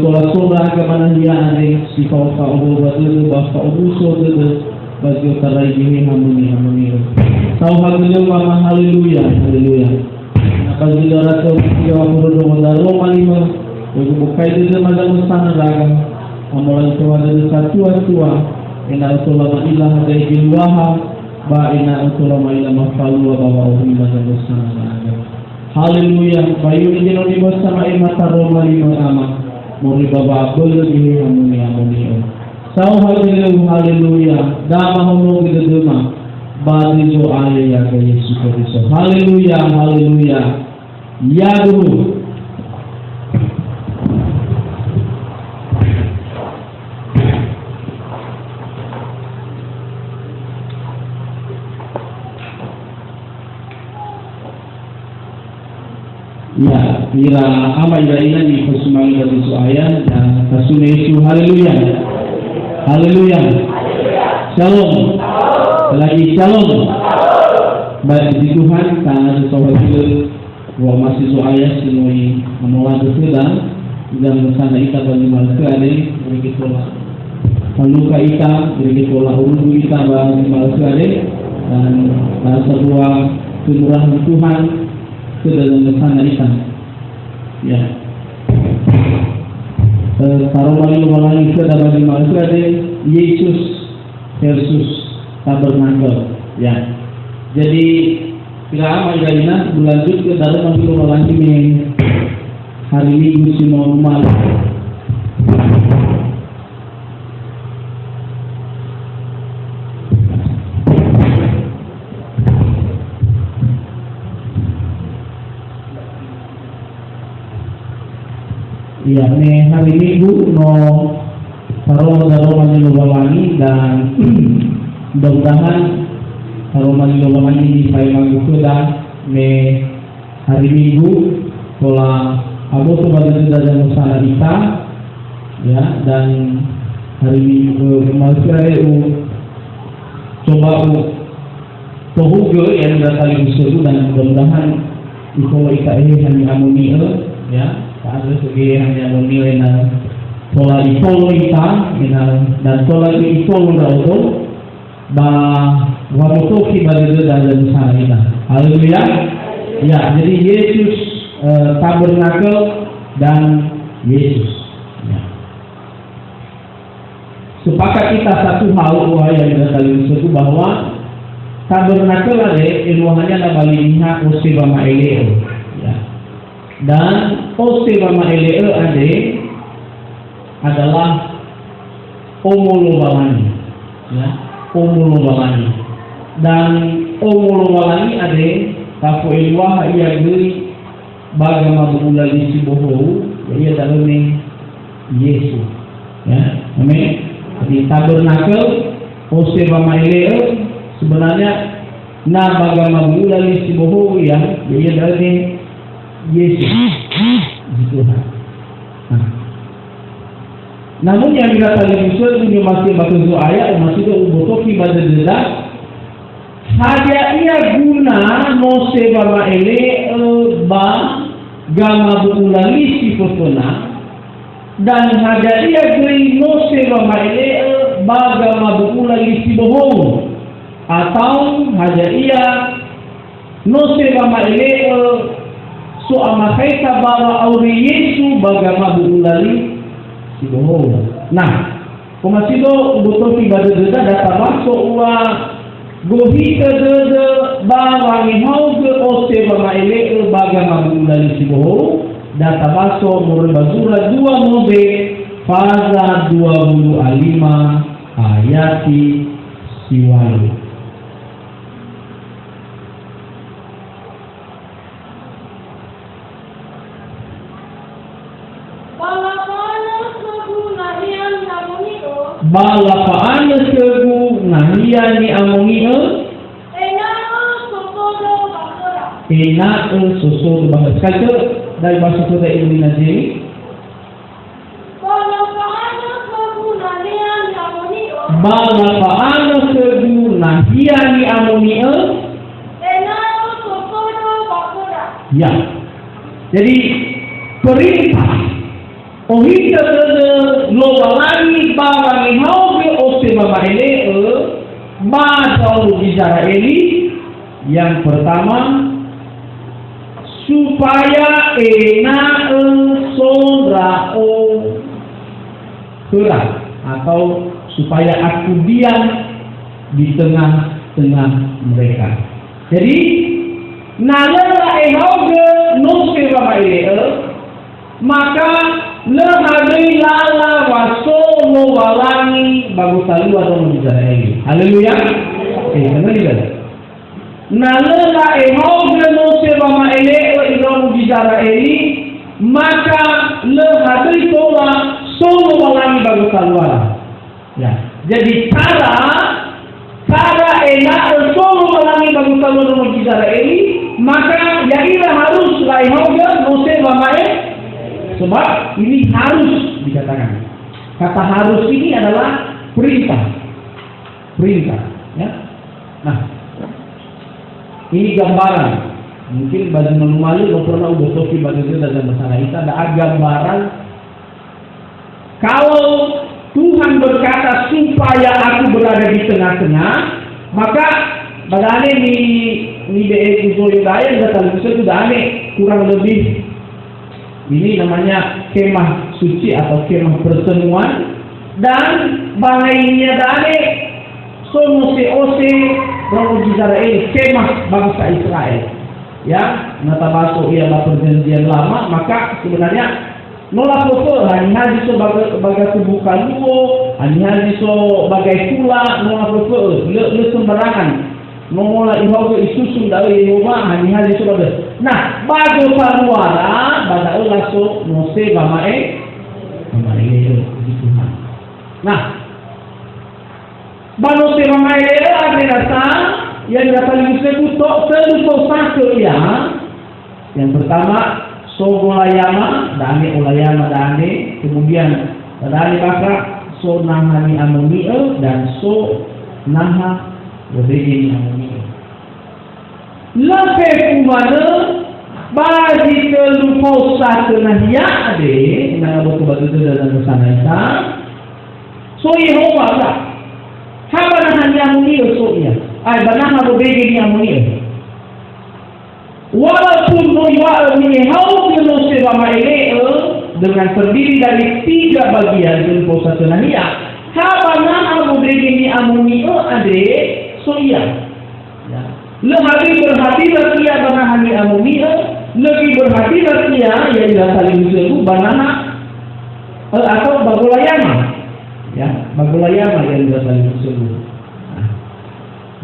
sola-sola ke mana dia ada si kau-kau batu bapa usul tu bagi tarai ini harmoni. Tahu haleluya mama haleluya. Bagi orang tu dia orang berdoa malima, bagi bukai dia macam sana raga. Amalan tua dari tua. Ina utolama ilah dari jiwaha, ba ina utolama ilah mafalu bawa uhi macam sana raga. Haleluya. Bayu ini noni bersama mata Roma lima ama. Muri baba boleh di harmoni. Tahu haleluya. Dama homo kita dema. Bagi doa ya ke Yesus Kristus. Haleluya. Ya guru. Ya, kira apa ila ni kesemang dari ayat dan kasune Yesus. Haleluya. Shalom. Lagi shalom. Baik di Tuhan karena sesuatu itu bahwa masih ayat semua amalan dan bersama kita bagi malaikat ada bagi pola paluka kita bagi pola urut kita bagi malaikat dan sebuah kemurahan Tuhan ke dalam bersama kita. Ya. Taruh lagi ke dalam bagi malaikat ada Yesus versus tabernakel. Ya. Jadi kira amal galina berlanjut ke dalam minggu lagi nih hari Minggu si normal. Iya nih hari Minggu no taruh minggu lagi dan mudah-mudahan kalau mandi di payung kuda me hari Minggu pola abo tu pada dan usaha kita ya dan hari Minggu kemarin coba tohu yang datang disuruh dan mudah-mudahan iko ika ini hanya harmoni ya ada segi hanya harmoni dan pola iko kita dan pola iko itu wamutoki pada dalam sana kita. Haleluya. Ya, jadi Yesus tabernakel dan Yesus. Ya. Sepakat kita satu hal yang kita kali disebut bahwa tabernakel ada ilmuannya adalah balinya Osebama Eleo. Ya. Dan Osebama Eleo adalah omolobalani. Ya. Omolobalani dan omolobalani ada kafu ilwah ia beri bagama bulali si bohou ia dalam ni Yesus ya amin. Di tabernakel Osebama Eleo sebenarnya na bagama bulali si bohou ya ia dalam ni Yesus itu. Namun yang kita tadi usul ini masih batu ayat masih itu ubotoki pada deda hanya ia guna Osebama Eleo ba gama bulali si potona dan hanya ia geri Osebama Eleo ba gama bulali si bohong atau hanya ia Osebama Eleo so amakaita bawa aure Yesu bagama bulali si bohong. Nah, komasido butuh tiba deda data masuk uang gohi ke dede bawangi hau ke Osebama Eleo bagama bulali si bohong data masuk murbazura 2 mobe faza 25 ayati siwalu. Balapaan segu nahian ni amongi enak susu bahasa sekali dari bahasa kita ini nanti. Balapaan segu nahian ni amongi ya. Jadi perintah Ohita kena lowalangi bawangi hauge ose mama ele badau Israeli. Yang pertama, supaya enak saudara kerah, atau supaya aku diam di tengah-tengah mereka. Jadi nalala ehauge nose mama ele, maka lehadei lala waso walangi bagus talu atau Israeli. Haleluya. Kenapa juga? Nalala ehauge nose mama ele ilo Israeli, maka lehadei tola so walangi bagus talu. Ya. Jadi cara enak so walangi bagus talu Israeli, maka yakinlah harus ehauge nose mama ele. Sebab ini harus dikatakan. Kata harus ini adalah perintah. Ya. Nah, ini gambaran. Mungkin bagi malu-malu lo pernah udah topi bagi kita dalam masalah kita ada gambaran. Kalau Tuhan berkata supaya aku berada di tengah-tengah, maka bagane ni BE Kuzo Yudaya kata itu sudah aneh, kurang lebih. Ini namanya kemah suci atau kemah pertemuan, dan bangainya dane somose orang Israel, kemah bangsa Israel. Ya, nata baso ialah perjanjian lama, maka sebenarnya nolak foto hanya sebagai tubuhkan luo, hanya sebagai pula nolak foto le sembarangan. Mengolah ihau isusum dari Yehova hanya sebagai. Nah, bago paruara pada laso nose bamae itu Tuhan. Nah, banose bamae ada rasa yang datang disebut terus satu ya. Yang pertama so olayama dane, kemudian dane bakra so nahani amoniel dan so naha Bodegi amoni. Lepas kumana bagi terlupa satu nahya ade, nak batu dalam sana isa. So Yehova lah. Haba nahani amoni so iya. Ay banah bodegi amoni. Walaupun noywa ini hau no se bama ele dengan terdiri dari 3 bagian terlupa satu nahya. Haba nah bodegi amoni ade. So iya, ya. Lebih berhati-hati dia banahani amunia, lebih berhati-hati dia yang saling disebut banana atau bagulayama, ya bagulayama yang saling disebut. Nah,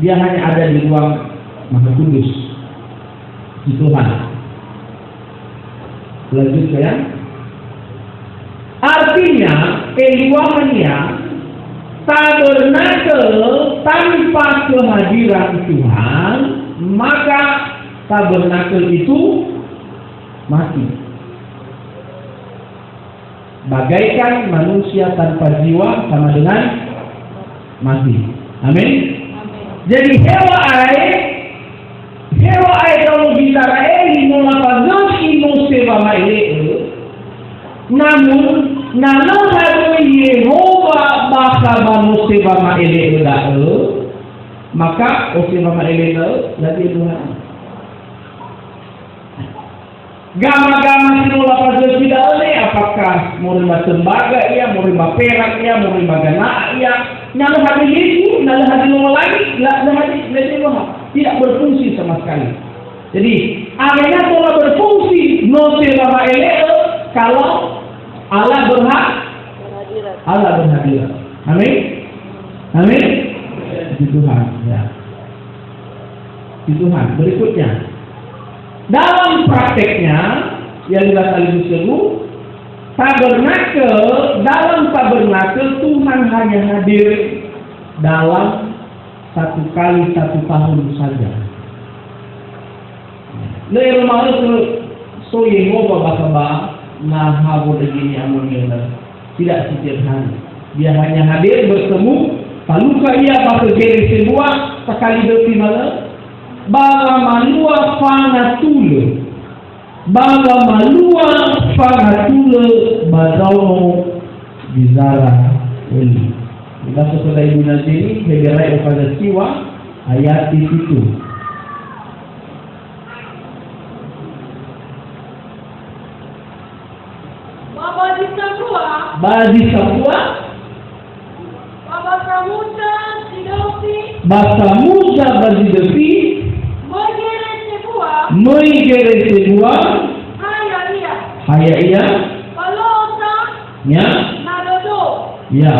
dia hanya ada di ruang Maha Kudus di Tuhan. Lanjut ya. Artinya keluarannya tabernakel tanpa kehadiran Tuhan, maka tabernakel itu mati. Bagaikan manusia tanpa jiwa sama dengan mati. Amin. Jadi hewa ai kalau bicara mulapagan ino seva maile. Namun nana hadu Yehova baka manu seva maile maka seva maile lagi Tuhan. Gama-gama sinula pada tidak oleh apakah menerima tembaga ia, menerima perak ia, menerima gana ia, nala hadi Yesus, nala hadi lagi, nala hadi tidak berfungsi sama sekali. Jadi akhirnya pola berfungsi no selama kalau Allah berhadirat. Amin. Amin. Di Tuhan. Ya. Di Tuhan. Berikutnya. Dalam prakteknya yang kita disebut dalam tabernakel Tuhan hanya hadir dalam 1 kali 1 tahun saja. Lepas itu so Yehova bakaba na habo begini amonia tidak setiap hari. Dia hanya hadir bertemu paluka ia bakal jadi sebuah sekali depi malam bala manua fana tulu baga malua pangatule badao bizara ini. Bila sesudah ibu naziri heberai kepada siwa ayat itu. Badi Sabua Basa Musa bagi depi Megere Sebua Haya iya Ya Ya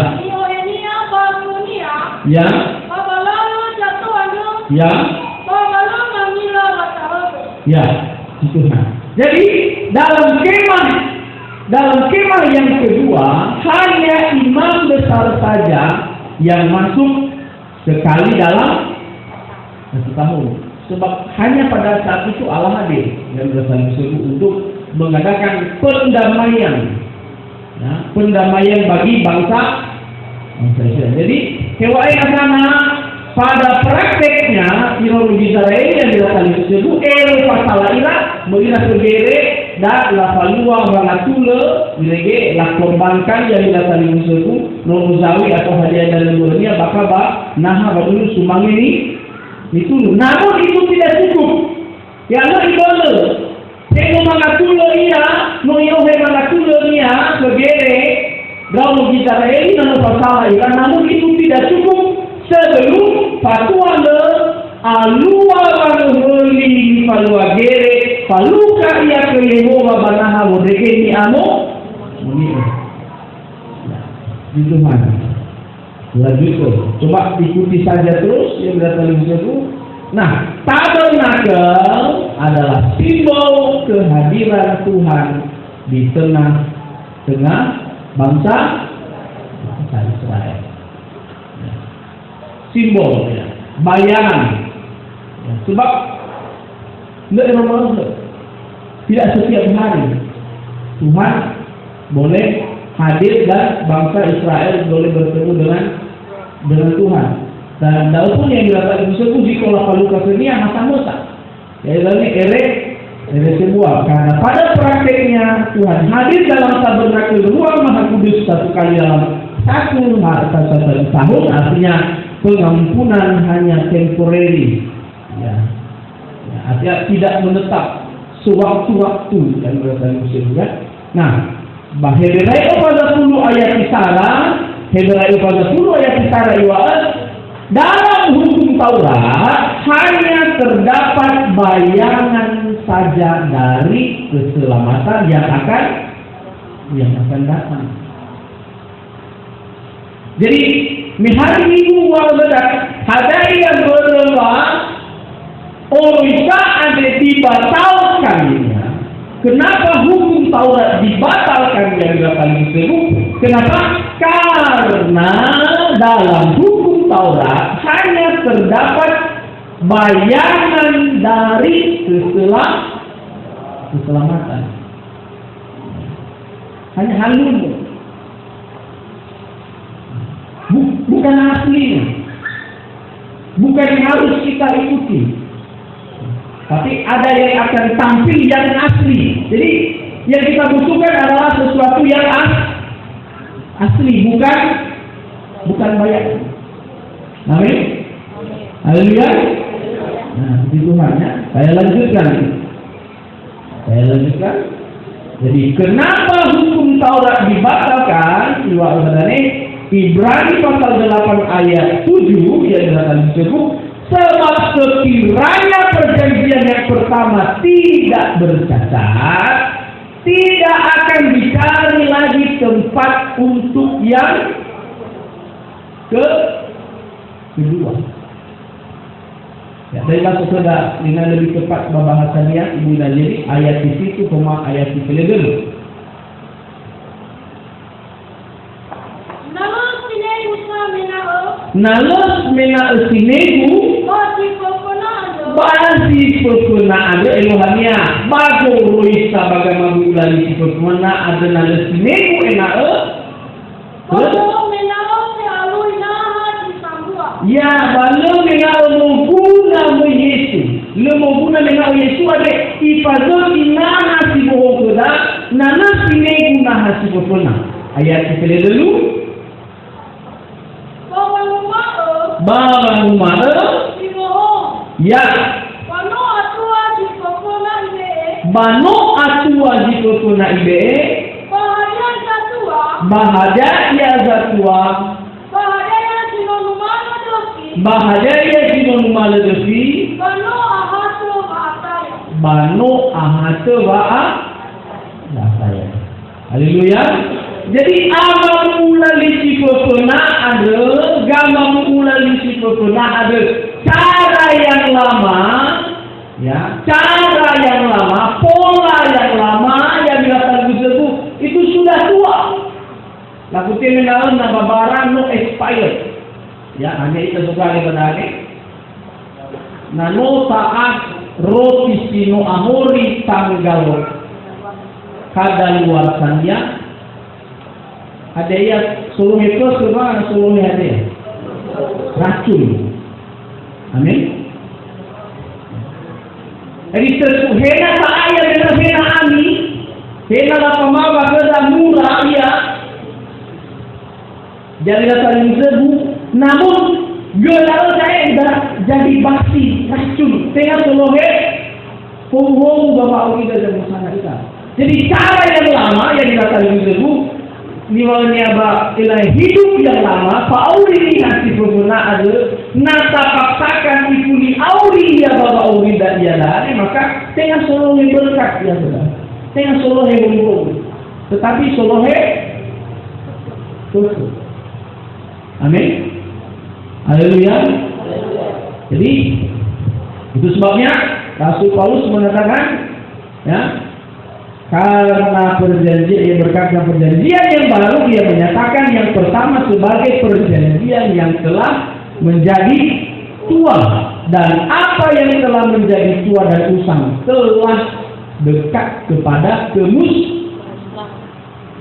Ya Ya Ya itu. Jadi dalam kemah yang kedua hanya imam besar saja yang masuk sekali dalam satu tahun. Sebab hanya pada saat itu Allah hadir yang bersaling seru untuk mengadakan pendamaian, ya, pendamaian bagi bangsa Israel. Jadi hewai agama pada prakteknya ideologi Israel yang bersaling seru pasal ira mengira segere dan la falua bangatule dilege la korbankan yang dilatari musuhku nomuzawi atau hadiah dari dunia bakaba naha badulu sumang ini itu. Namun itu tidak cukup. Yang idole temu mangatule iya noyohe mangatule iya segere gaul kita ini nano pasal ira, namun itu tidak cukup sebelum fatwa le alua banuli falua gere paluka ia ke Yehova banaha bodeke ni amo ini. Itu mana? Lanjut coba ikuti saja terus yang berdatang itu. Nah, tabernakel adalah simbol kehadiran Tuhan di tengah-tengah bangsa Israel. Simbol, ya. Bayangan. Ya. Sebab tidak setiap hari Tuhan boleh hadir dan bangsa Israel boleh bertemu dengan Tuhan. Dan walaupun yang dilakukan tersebut di sekolah paluka dunia masa-masa, yaitu ere sebuah. Karena pada prakteknya Tuhan hadir dalam tabernakel ruang Maha Kudus satu kali dalam satu tahun, artinya pengampunan hanya temporary, ya, artinya tidak menetap sewaktu-waktu yang berada di ya. Nah, Heberai pada 10 ayat Isara, Heberai pada 10 ayat Isara iwa'at, dalam hukum Taurat hanya terdapat bayangan saja dari keselamatan yang akan datang. Jadi hari minggu walaupun hadai yang berlepas, bisa ada dibatalkannya. Kenapa hukum Taurat dibatalkan yang paling disebut? Kenapa? Karena dalam hukum Taurat hanya terdapat bayangan dari keselamatan. Hanya halus. Bukan aslinya. Bukan yang harus kita ikuti. Tapi ada yang akan tampil yang asli. Jadi yang kita butuhkan adalah sesuatu yang asli, bukan bayangan. Amin. Haleluya. Nah, itu hanya saya lanjutkan. Jadi kenapa hukum Taurat dibatalkan? Ibrani pasal 8 ayat 7 yang disebut, sebab sekiranya perjanjian yang pertama tidak bercacat, tidak akan dicari lagi tempat untuk yang kedua. Ya, dari bahasa saudara ini lebih tepat pembahasannya Ibu Najeri ayat di situ koma ayat di kedua. Nalos mena usinegu basi pokona ada elohania bago roisa bagama bulali pokona ada nalos sinegu enao ya balo menao muguna mo Yesu le muguna menao Yesu ada ipazo inana nana sine guna hasi popona. Ayat kita dulu. Bawang rumah ya. Bano atua di popona ibe. Bahagia ya zatua. Bahagia ya sinonumala dosi. Bano ahatu ba'a. Haleluya. Jadi ama mula lisi popona ada, gama mula lisi popona ada. Cara yang lama, ya, cara yang lama, pola yang lama yang dilakukan itu sudah tua. Lakukan dalam nama barang no expired. Ya, hanya itu juga sebenarnya. Nano saat roti sino amori tanggal kadaluarsannya. Ada yang suluh itu semua suluhnya ada racun. Amin. Jadi hena tak ayah dengan hena ani, hena lah pemawa kedah murah ia. Jadi datang sebu, namun gelal saya dah jadi basi racun. Tengah suluhnya punggung bapak kita dan sana kita. Jadi cara yang lama yang datang sebu. Niwalnya ba ilahi hidup yang lama pauli ni hati pengguna ada nata paksakan ikuni auri ya bapa auri dan dia dah maka tengah solo yang berkat ya sudah tengah solo yang berkat tetapi solo tutup. Amin. Haleluya. Jadi itu sebabnya Rasul Paulus mengatakan ya, karena perjanjian yang berkata perjanjian yang baru dia menyatakan yang pertama sebagai perjanjian yang telah menjadi tua dan apa yang telah menjadi tua dan usang telah dekat kepada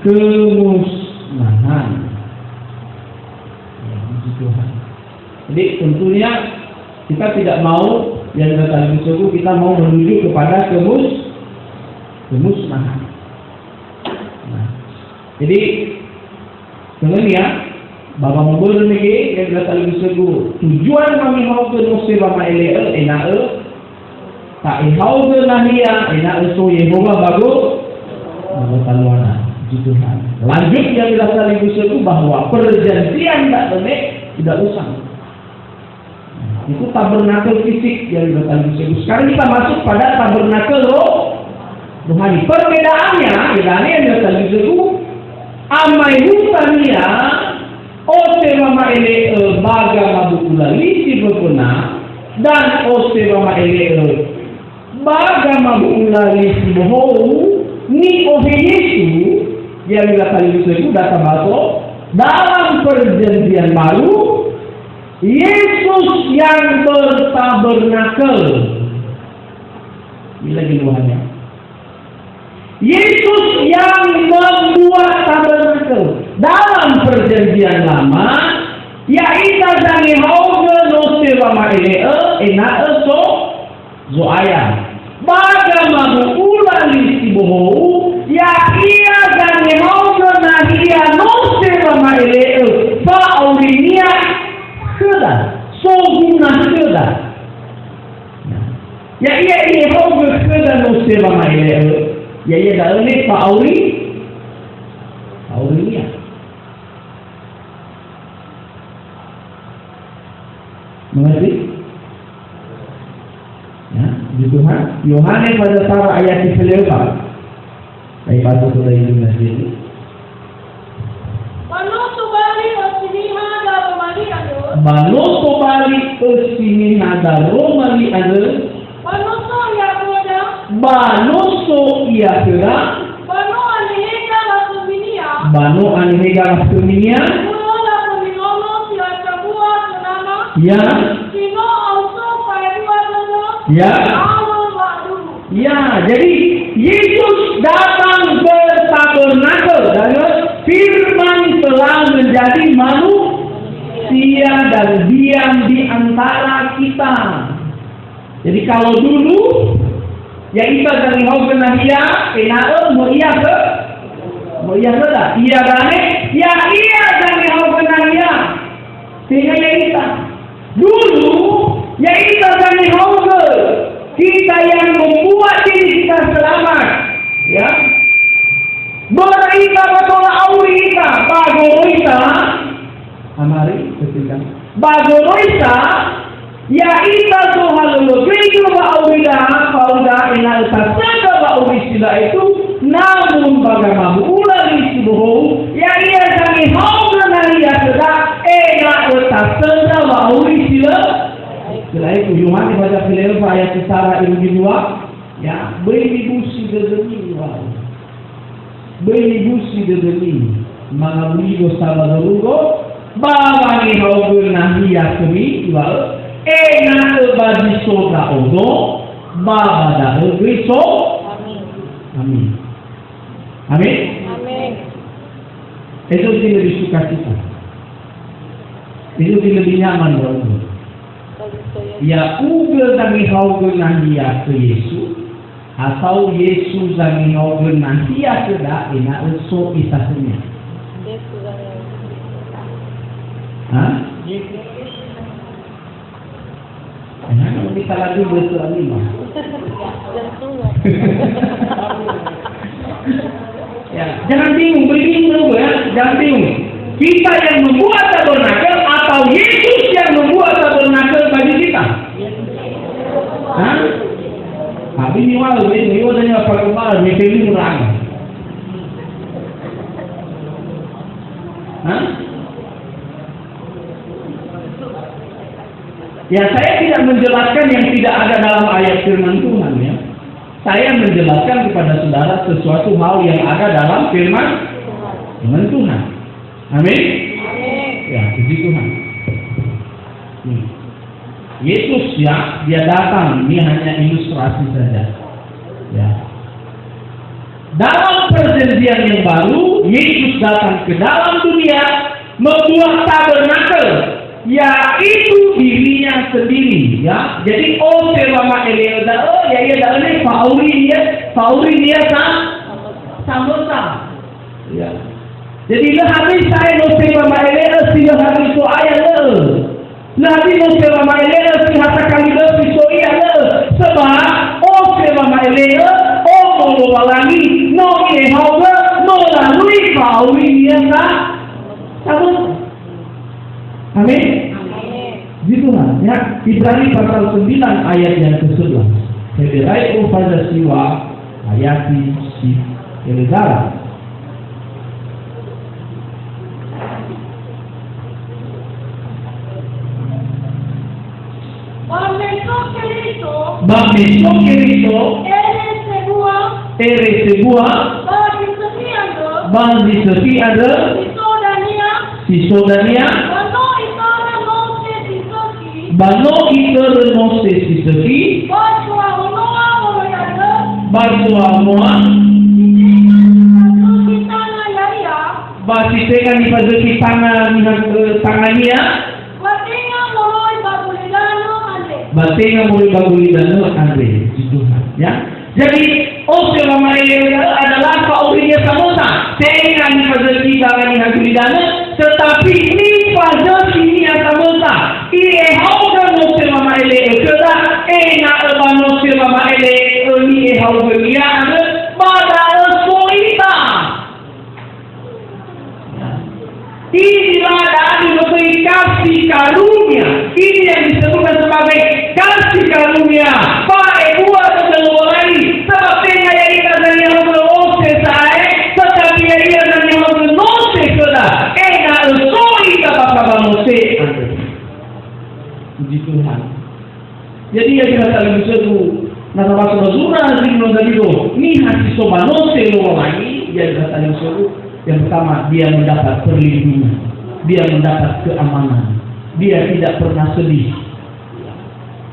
kemusnahan. Jadi tentunya kita tidak mau yang datang disebut kita mau menuju kepada kemusnahan. Nah, jadi kemudian Bapak membeli lagi yang datang disebut tujuan kami mau ke Nusa Bama Elel enae tak ihau ke nahia enae so Yehova bagus taluana Tuhan. Lanjut yang datang disebut bahwa perjanjian tak benar tidak usang. Itu tabernakel fisik yang datang disebut. Sekarang kita masuk pada tabernakel rohani. Perbedaannya, yang datang disebut amai hutania ose mama ele baga mabukula lisi berpena dan ose mama ele baga mabukula lisi bohou ni ohe Yesu yang datang disebut data baso dalam perjanjian baru Yesus yang bertabernakel. Ini lagi luarnya. Yesus yang membuat tabernakel dalam perjanjian lama, yaitu dari hauge no sewa maile enae so ayah. Bagaimana ulali si bohou, ya ia dari hauge nahia no sewa maile pa aurinia kedah, so guna kedah. Ya ia ini hauge kedah no sewa maile. Ya ia dah ni Pak Auria. Mengerti? Ya, di Tuhan. Yohanes pada Sarah ayat yang kelima. Baik patut kita ini nanti. Banoto bali kesini ada Romali ada. Banoso ia kira. Bano anihega la kuminia. Ya. Ya. Ya, jadi Yesus datang ke tabernakel dan firman telah menjadi manusia dan diam di antara kita. Jadi kalau dulu ya kita dari mau kenahia, enae mau iya ke Mau iya enggak? Iya gane? Ya iya jangan hau benangnya. Sehingga ya kita. Dulu ya kita jangan hau ke. Kita yang membuat diri kita selamat. Ya. Berita betul auri kita. Bagoita. Amari ketika. Bagoita. Ya ita Tuhan lu kiri baurida pauda inal tasaka baurisida itu namun bagaimana ulang disuruh ya ia kami hauga naria seda ena tasaka baurisida selain tujuan ibadah filem ayat Sarah ini dua ya beri busi dedeni beri busi dedeni mangabuli dosa barugo bawangi hauga naria kami wal ena bagi soda odo baba da Kristo amin amin amin itu lebih suka kita itu lebih nyaman bro ya ugal kami hau nanti ke Yesus atau Yesus kami hau nanti ke da ena so isasnya hah kalau kita lagi bersuami mah. Ya, jangan bingung, dulu ya, jangan bingung. Kita yang membuat tabernakel atau Yesus yang membuat tabernakel bagi kita? Hah? Tapi ini malu, ini udah apa kemarin, ini kurang. Hah? Ya saya tidak menjelaskan yang tidak ada dalam ayat firman Tuhan ya. Saya menjelaskan kepada saudara sesuatu hal yang ada dalam firman Tuhan. Amin. Ya puji Tuhan. Yesus ya dia datang ini hanya ilustrasi saja. Ya. Dalam perjanjian yang baru Yesus datang ke dalam dunia membuat tabernakel. Ya itu dirinya sendiri ya. Jadi selama Eliezer ya ini Pauli dia sama. Ya. Jadi habis saya selama Eliezer sila habis so ayat Nabi selama Eliezer si hata kali si so iya sebab selama Eliezer mau lagi no Yehova no lalu Pauli dia sama. Amin. Gitu lah ya. Ibrani pasal 9 ayat yang ke-11. Seberai pada siwa ayati si Elizara. Bamesok Kristo ere sebuah bagi sepi ada si Sodania Bano kita renose sisaki Basua moa Basi tega ni pazaki tangannya Batenga mulai bagulidano andre ya. Jadi selama ini adalah kaurinya samosa tega ni pazaki tangannya bagulidano tetapi ini pazaki samosa Ie hauga no selama ele ekeda ena albano selama ele ni hauga dia ada pada soita. Inilah dari kasih karunia. Ini yang disebutkan sebagai kasih karunia. Pak buat seluruh sebab tengah yang kita dari hauga ose saya tetapi yang dari hauga no sekeda ena soita bapa mose. Puji Tuhan. Jadi ya kita saling seru. Nah kalau mazura zino dalido ni hati sobano selo lagi ya kita saling seru. Yang pertama dia mendapat perlindungan, dia mendapat keamanan, dia tidak pernah sedih.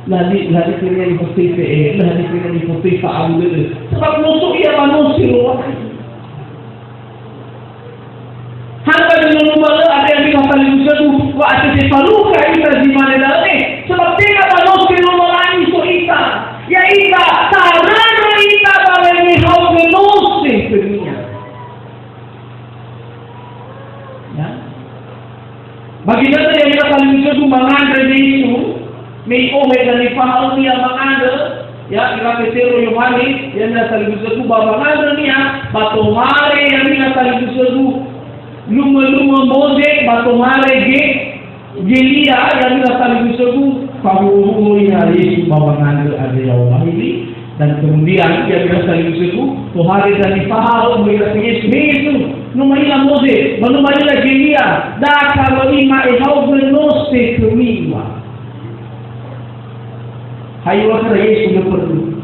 Lagi kira di posisi lagi kira di posisi awal. Sebab musuh ia manusia lagi. Hamba dengan umala ada yang dikatakan seru. Waktu separuh kita di mana dah ni? Sebab tidak manusia lagi so ita. Ya ita, tarana ita bagi hau manusia dunia. Bagi data yang kita saling sedu mengandar Yesu, may dan ipahal niya mengandar, ya ila Petero Yohanes, yang kita saling sedu mengandar niya, batumare yang kita saling sedu, luma Mose, batumare Gelia yang kita saling sedu, pahulu ya Yesu mengandar ada yang ini. Dan kemudian dia berasa Yusufu, Tuhari dan ipahal mereka Yesus, numailah Mose, numailah Gelia, dah kalau ima ihau bernoste kemiwa. Hayu akar Yesus perlu.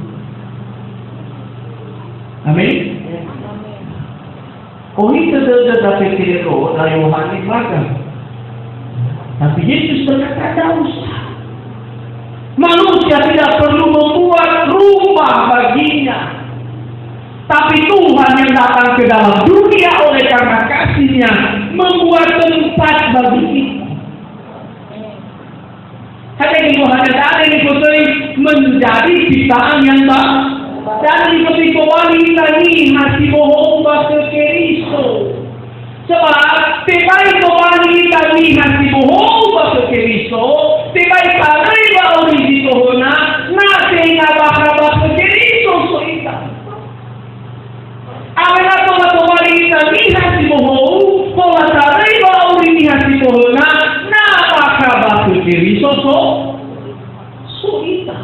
Amin. Oh itu dah dapat kiro dari Yohanes makan. Tapi Yesus berkata tak usah. Manusia tidak perlu membuat rumah baginya. Tapi Tuhan yang datang ke dalam dunia oleh karena kasih-Nya membuat tempat bagi kita. Hanya di hanya ada yang menjadi ciptaan yang baru. Dan di ketika wanita ini masih bohong ke Kristus. Sebab tiba-tiba wanita ini masih bohong ke Kristus. Tiba-tiba orang di Tuhana, nasi ngabak-ngabak ke Kristus kita. Awalnya teman-teman kita ini masih bohong. Kalau tiba-tiba orang di Tuhana, ngabak-ngabak ke Kristus kita.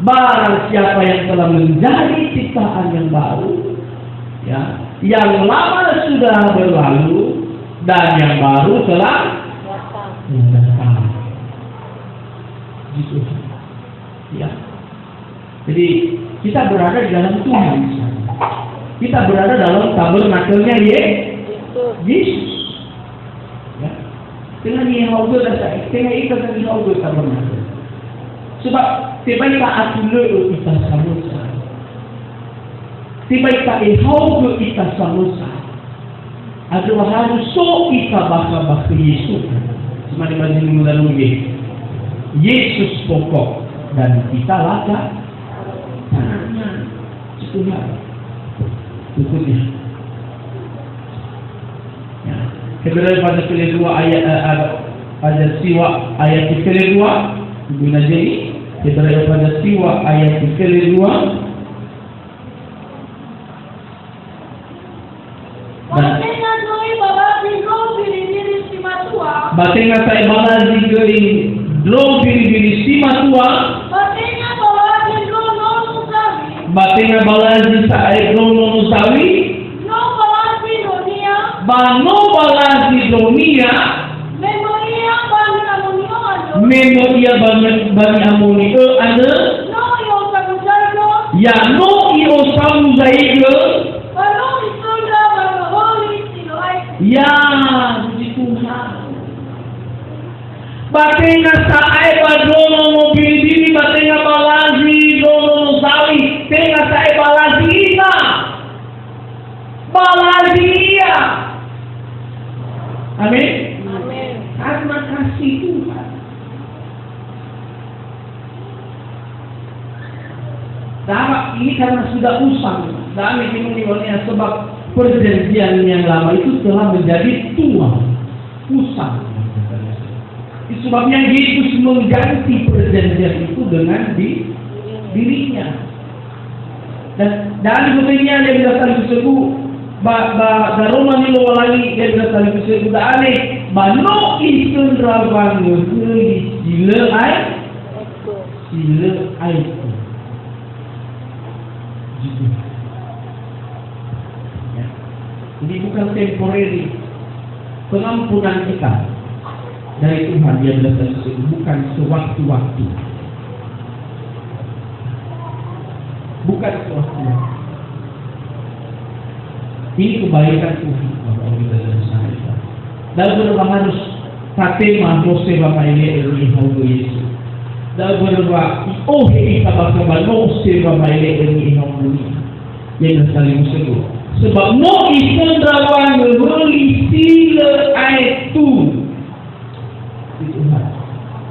Barang siapa yang telah menjadi ciptaan yang baru, ya, yang lama sudah berlalu dan yang baru telah datang. Gitu. Ya. Jadi kita berada di dalam Tuhan. Kita berada dalam tabernakelnya Yesus. Ya. Dengan Yehuwa dan dengan ikat dan Yehuwa tabernakel. Sebab tiba-tiba aku leu kita samusa. Tiba-tiba Yehuwa kita samusa. Adalah harus so kita baka Yesus. Semadi majin mudalung Yesus pokok dan kita laka tanahnya. Itulah berikutnya. Ya. Kemudian pada kedua ayat pada siwa ayat kedua guna jadi kita pada siwa ayat kedua batenga saya balazi geri dlo biri sima tua batenga balazi saya dlo sawi bano balazi dunia memoria bani amoni ada ya no io samuzaigo ya puji Tuhan. Batenga sae badono mobil dini batenga balazi dono sawi tenga sae balazi ina balazi ia. Amin. Amin. Karena kasih Tuhan. Dapat ini karena sudah usang. Kami dimulai sebab perjanjian yang lama itu telah menjadi tua, usang. Sebabnya Yesus mengganti perjanjian itu dengan dirinya. Dan dari betulnya dia bilang tersebut, Roma ni lo lagi dia bilang tersebut dah aneh. Bano isun rawan ngeri sila ai. Ini bukan temporary. Pengampunan kita dari Tuhan dia berdasarkan itu bukan sewaktu-waktu. Bukan sewaktu-waktu. Ini kebaikan Tuhan bahwa kita saya. Dan berapa harus Fatima Mose Bapak ini Elohim Yesus. Dan berapa kita bakal Mose Bapak ini Elohim yang saling sebut. Sebab mo isun rawan membeli sila ayat tu.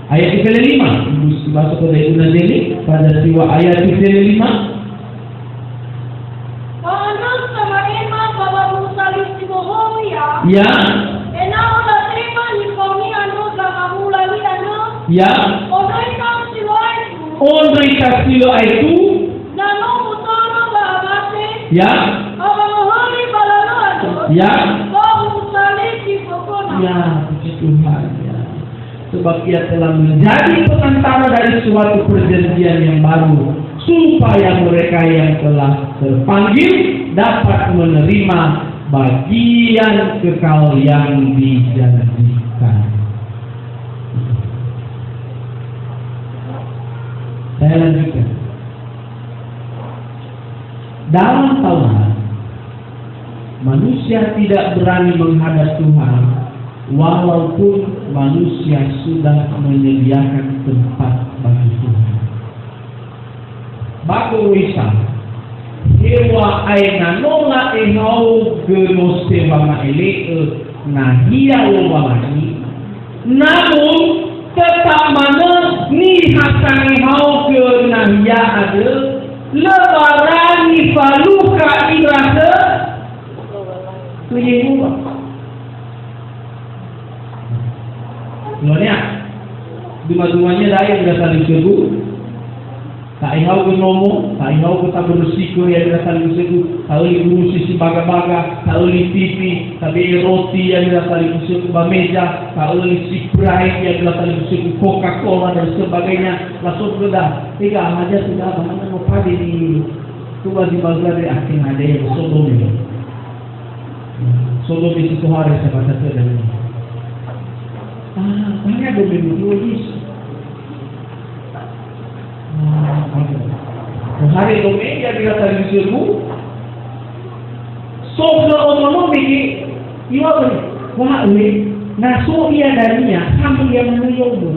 Ayat 35. Bahasa pada Ibu Nazili pada siwa ayat 35. Paano sa maema baba Musa listimohoya? Ya. Enao na trima Ya. Onay kasilo itu. Onay kasilo itu. Nanong utara babate. Ya. Abang-ahali balalan. Ya. Kau saliki pokona. Ya, puji Tuhan ya. Sebab ia telah menjadi perantara dari suatu perjanjian yang baru, supaya mereka yang telah terpanggil dapat menerima bagian kekal yang dijanjikan. Saya lanjutkan. Dalam Taurat, manusia tidak berani menghadap Tuhan, walaupun manusia sudah menyediakan tempat bagi Tuhan. Bago wisa, hewa aina nola ehau genos sewa ele na hiya wawani. Namun tetap mana ni hasan ehau ke na hiya ada lebarani faluka irasa tuyewa. Sebenarnya dua-duanya dah yang berasal dari syurga. Tak ihau ke nomo, tak ihau ke tak bersiko yang berasal dari syurga. Tak boleh berusi si baga-baga, tak boleh pipi, tak boleh roti yang berasal dari syurga, bameja, tak boleh si Sprite yang berasal dari syurga, Coca-Cola dan sebagainya. Langsung sudah, tiga aja sudah mana mau padi di tuba di bazar akhir ada yang Sodom ini. Sodom itu hari saya baca tadi. Banyak domain Yesus. Hari domain yang dikatakan Yesusmu, soal otonom ini, iya boleh. Wah ini, naso iya darinya, kamu yang mana yobo,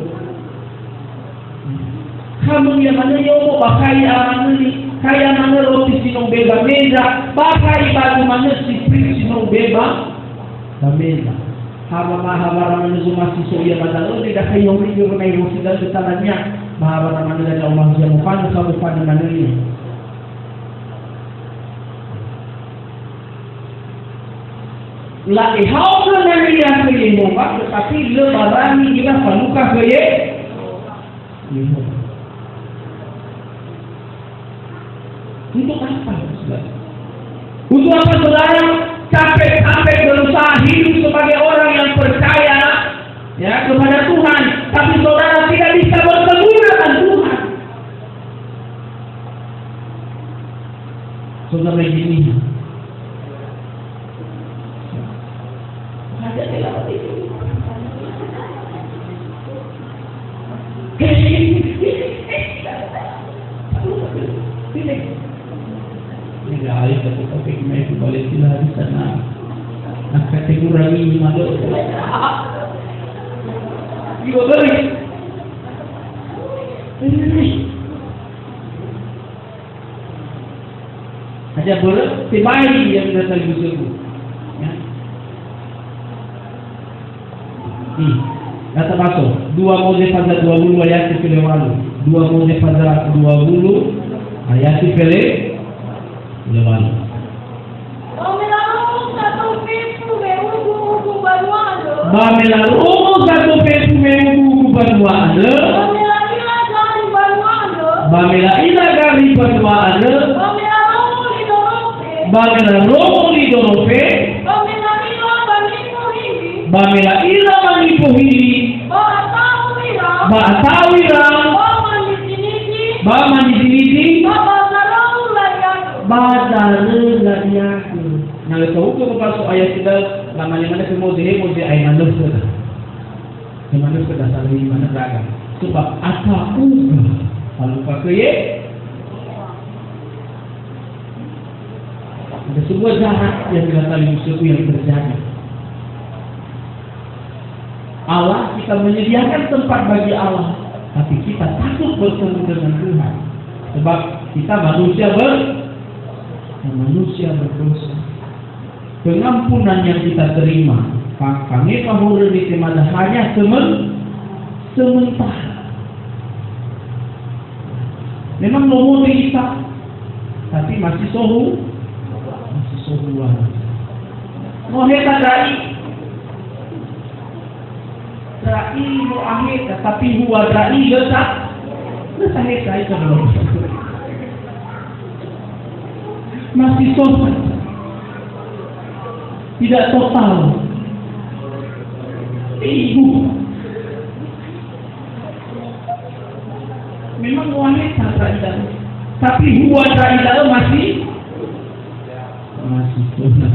kamu yang mana yobo, bakai mana ni, kaya mana roti sinong beba meza, bakai baru mana si prince sinong beba, meza. Haba-haba menuju masih soya badalo tidak kayo rinyo na iro sila detalanya bahwa naman nila umang siya mukha sa mukha ng manili. La ihaw na nariyan sa iyo mo tetapi lebarani ila paluka kaya untuk apa? Untuk apa saudara? Capek-capek berusaha hidup sebagai orang yang percaya ya kepada Tuhan, tapi saudara tidak bisa bertemu dengan Tuhan. Saudara gini, ada lewat itu. Ini ahli topik itu balik di sana. Nak kategori mana? Ibu beri. Aja boleh tibai yang datang di situ. Ya. Kata masuk 2 Moses pasal 20 ayat ke-8. 2 Moses pasal 20 ayat ke-8. Bamelarong satu petu mengugu banuane. Bamela gari banuane. Bamelarong lidorope. Bamela ila manipuhi. Baatawira. Bamanidinidi. Badalu ladiaku. Nah, kalau hukum pasuk ayat kita mana ke Moses ay manus sudah. Manus sudah salah di mana beragam. Sebab apa kalau pakai ada sebuah jahat yang dilakukan musuh yang terjadi. Allah kita menyediakan tempat bagi Allah, tapi kita takut bertemu dengan Tuhan. Sebab kita manusia berdosa. Pengampunan yang kita terima, kami pahulu di temada hanya sementara. Memang nomor kita, tapi masih sohuan. Mohon dari drai mo aheta, tapi huwa drai letak heta itu belum. Masih sopan, tidak total. Ibu, memang wanita drai, tapi huwa drai masih sopan.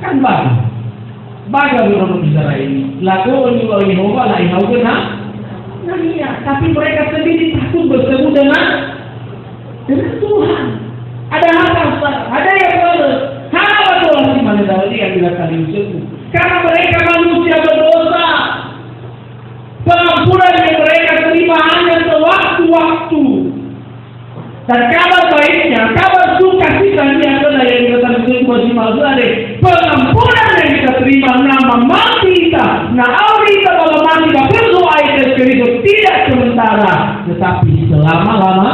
Kan baga belum bicara ini. Lagu oleh Yehova lah ihau kena. Nah iya, tapi mereka sendiri takut bertemu dengan Tuhan. Ada apa? Ada yang balas. Hal betul si mana dahulu yang dilakukan Yusuf. Karena mereka manusia berdosa. Pengampunan yang mereka terima hanya sewaktu-waktu. Dan kabar baiknya, kabar sukacitanya adalah yang dikatakan Yusuf di Mazare. Pengampunan yang kita terima nama mati kita, nah kita kalau mati kita berdoa itu Kristus tidak sementara, tetapi selama-lama.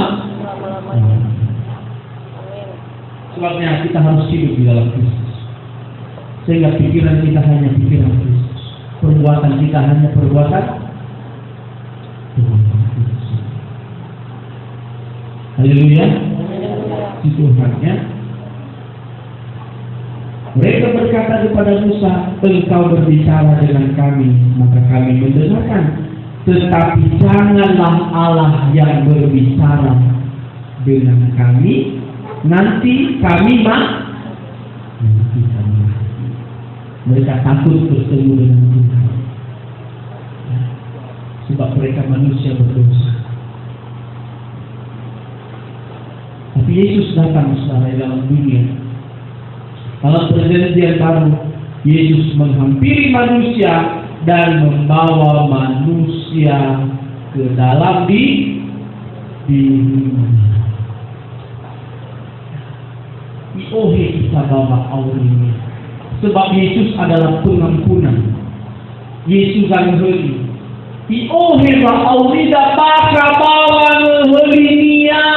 Sebabnya kita harus hidup di dalam Kristus, sehingga pikiran kita hanya pikiran Kristus, perbuatan kita hanya perbuatan Kristus. Haleluya. Itu haknya. Mereka berkata kepada Musa, engkau berbicara dengan kami, maka kami mendengarkan. Tetapi janganlah Allah yang berbicara dengan kami, nanti kami mati. Mereka takut bertemu dengan Tuhan, sebab mereka manusia berdosa. Tapi Yesus datang secara dalam dunia. Dalam perjanjian baru, Yesus menghampiri manusia dan membawa manusia ke dalam dirinya. Iohe kita bawa aurini. Sebab Yesus adalah pengampunan. Yesus yang heli. Iohe bawa aurida baka bawa helinia.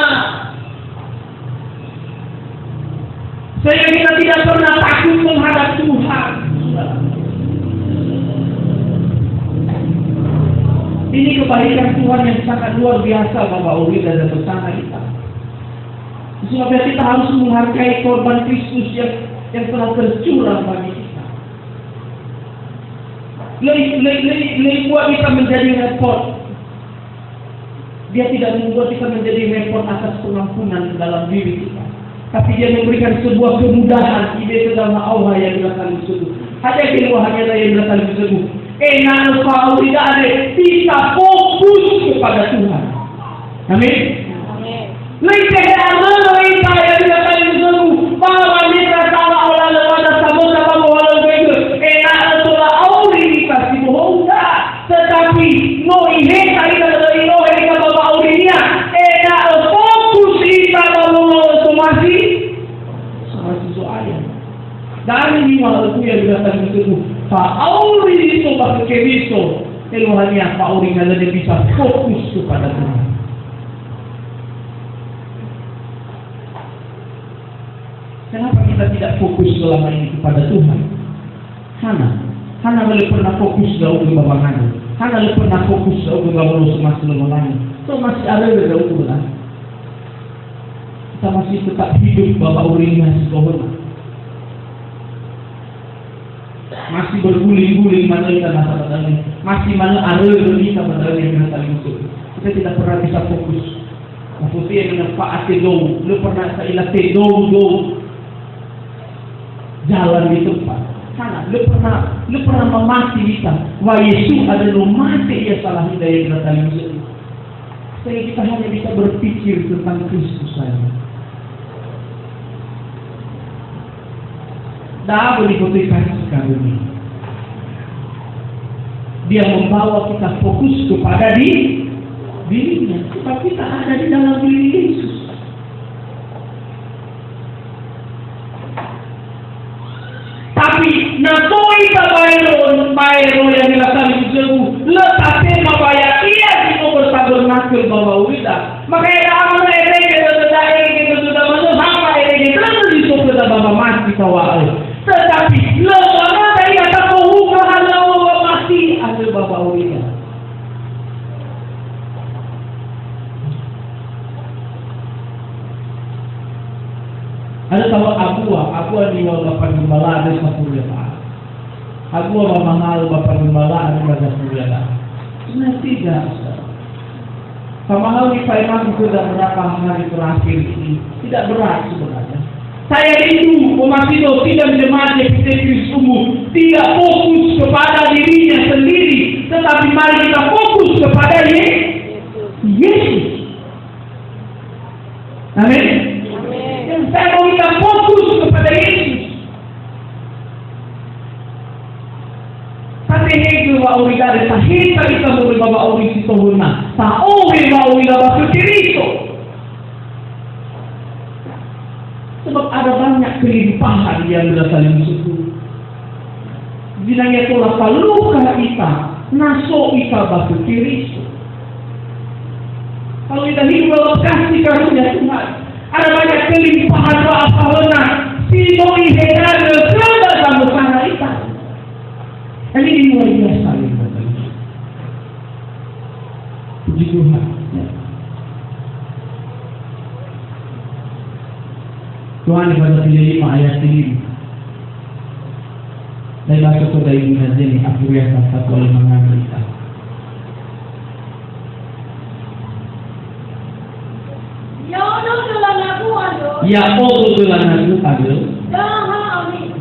Sehingga kita tidak pernah takut menghadap Tuhan. Ini kebaikan Tuhan yang sangat luar biasa Bapak Uri dan bersama kita. Sebabnya kita harus menghargai korban Kristus yang telah tercurah bagi kita. Lebih buat kita menjadi repot. Dia tidak membuat kita menjadi repot atas pengampunan dalam diri kita. Tapi dia memberikan sebuah kemudahan. Ide dalam Allah yang dilakukan disebut. Hanya keluhannya yang dilakukan disebut. Enak kalau tidak ada. Kita fokus kepada Tuhan. Amin. Lepas kita yang dilakukan disebut. Bahwa kita salah Allah lepada sama-sama walau begitu. Enak itulah Allah dikasih bohong tak. Tetapi no ini tadi kalau no ini kalau Aurinia. Enak fokus kita kalau masih soalnya. Dan ini malah yang dilakukan itu. Pak Auri itu pakai kebiso. Keluhannya Pak Auri kalau dia bisa fokus kepada Tuhan. Kenapa kita tidak fokus selama ini kepada Tuhan? Hana boleh pernah fokus jauh ke bawah Hana boleh pernah fokus jauh ke bawah semasa selama itu masih ada jauh ke bawah. Kita masih tetap hidup Bapak Urinya sekolah. Masih berguling-guling mana kita nasa ini. Masih mana ada kita pada yang kita saling musuh. Kita tidak pernah bisa fokus. Maksudnya yang menempatkan dong. Lu pernah saya ilatih dong. Jalan di tempat. Sana, lu pernah memati kita. Wah Yesus ada lu mati ya salah hidayah kita saling musuh. Sehingga kita hanya bisa berpikir tentang Kristus saja. Dah boleh diberikan sekarang ini. Dia membawa kita fokus kepada dirinya. Sebab kita ada di dalam diri Yesus. Tapi nakoi bayro yang dilakukan itu letaknya mabaya ia di bertabernakel bawa wida. Makanya aman kita sudah masuk sampai ini terus disebut bawa mati kawal. Tetapi lemana dari atas hukum Allah mati ada Bapak Uliya. Ada tahu Abu ni Bapak Gembala ada 10 ya. Abu mahal Bapak Gembala ada 10 ya. Sebenarnya tidak. Pamahal di Paiman sudah berapa hari terakhir ini tidak berat sebenarnya. Saya rindu umat itu tidak menjemati PTP sungguh, tidak fokus kepada dirinya sendiri, tetapi mari kita fokus kepada Yesus. Amin. Dan saya mau kita fokus kepada Yesus. Ini wa dari tahita kita boleh bawa uri itu huna. Tahu bawa uri bawa itu. Sebab ada banyak kelimpahan yang berasal dari situ. Jinanya itulah luka kita, naso kita batu kiri. Kalau kita hidup dalam kasih karunia Tuhan, ada banyak kelimpahan apa benar. Sino ihedar berada dalam sana kita. Ini luar biasa ini. Puji Tuhan. Tuhan pada 5 ayat ini. Dari bahasa Saudara Ibu Nazini, aku biasa satu oleh mengambil kita. Ya Allah dalam aku ada.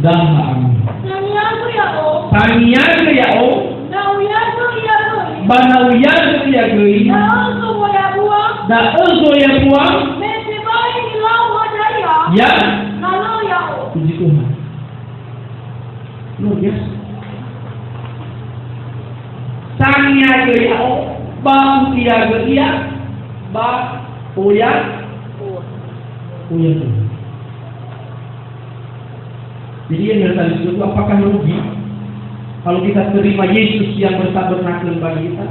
Dah amin. Taniaga ya o. Banauyaga ya goi. Da ozo ya buang. Ya. Puji Tuhan. Luar biasa. Taniaga ya o. Bang tiaga ya. Ba oya. Oya tu. Jadi yang tadi itu apakah rugi kalau kita terima Yesus yang bertabernakel bagi kita?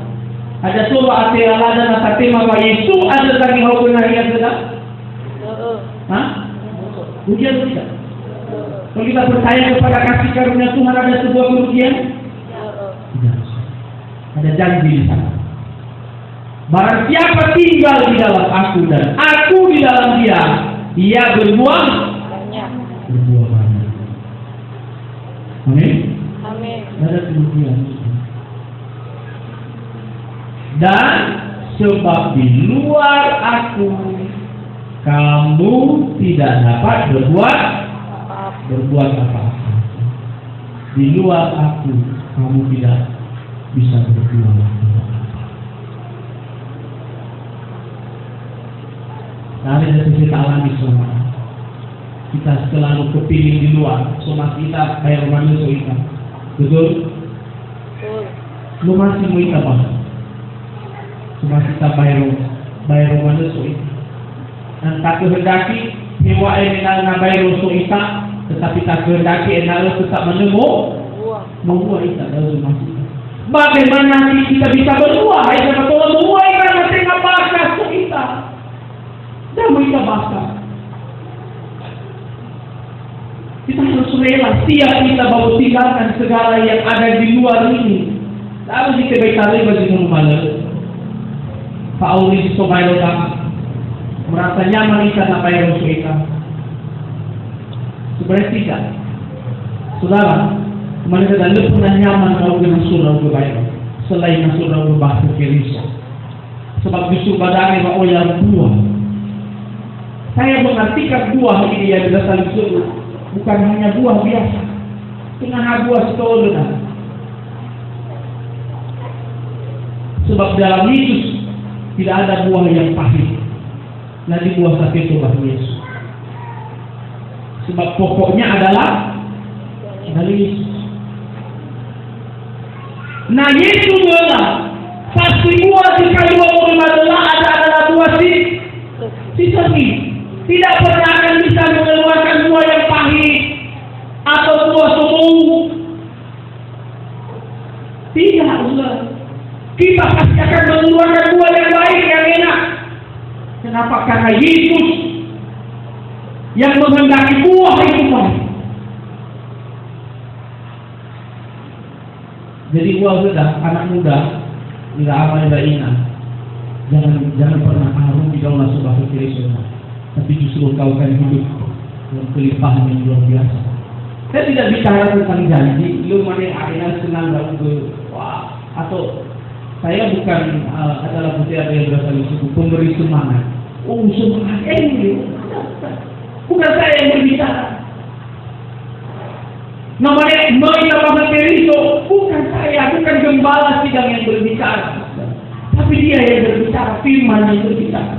Ada coba ate Allah dan ate tema bahwa Yesus ada lagi hal benar yang tidak? Hah? Rugian tidak? Kalau kita percaya kepada kasih karunia Tuhan ada sebuah kerugian? Tidak. Ada janji di sana. Barang siapa tinggal di dalam aku dan aku di dalam dia berbuah banyak. Amin. Amin. Ada kemudian. Dan sebab di luar aku kamu tidak dapat berbuat apa-apa. Di luar aku kamu tidak bisa berbuat apa-apa. Dari sisi alami semua. Kita selalu kepilih di luar, semua kita bayar manusia kita, betul? Lu masih mau kita apa? Semua kita bayar manusia kita. Dan tak kehendaki hewa enal na bayar manusia kita, tetapi tak kehendaki enal tetap membuat kita dalam masih. Bagaimana kita bisa berbuah? Kita kalau berbuah kita tengah bahasa kita, dan kita bahasa. Kita harus rela siap kita bawa tinggalkan segala yang ada di luar ini. Lalu jika baiklah bagi malam Pak Auli Sobairo merasa nyaman kita nak bayar musuh kita. Sebenarnya tidak. Saudara, mereka dah pernah nyaman kalau dengan surau berbayar selain surau berbahasa Kirisa. Sebab justru badannya Pak Oya buah. Saya mengartikan buah ini yang berasal dari surau. Bukan hanya buah biasa, tengah buah setolong. Sebab dalam Yesus tidak ada buah yang pahit, nanti buah sakit itu bagi Yesus. Sebab pokoknya adalah dari Yesus. Nah Yesus adalah pasti buah jika 25 adalah adalah buah sisa. Tidak pernah akan bisa mengeluarkan buah yang pahit atau buah sombong. Tidak, saudara. Kita pasti akan mengeluarkan buah yang baik, yang enak. Kenapa? Karena Yesus yang menghendaki buah itu baik. Jadi gua sudah anak muda, tidak amal ina, jangan pernah harum di dalam masuk bahasa Kristus, tapi justru kau akan hidup dengan kelimpahan yang luar biasa. Saya tidak bicara tentang janji, lu mana yang akhirnya senang dalam wah, atau saya bukan adalah putih yang berasal dari suku pemberi semangat. Oh semangat ini, bukan saya yang berbicara. Namanya mengenal bahasa Kristus, bukan saya, bukan gembala sidang yang berbicara, tapi dia yang berbicara, firman yang berbicara.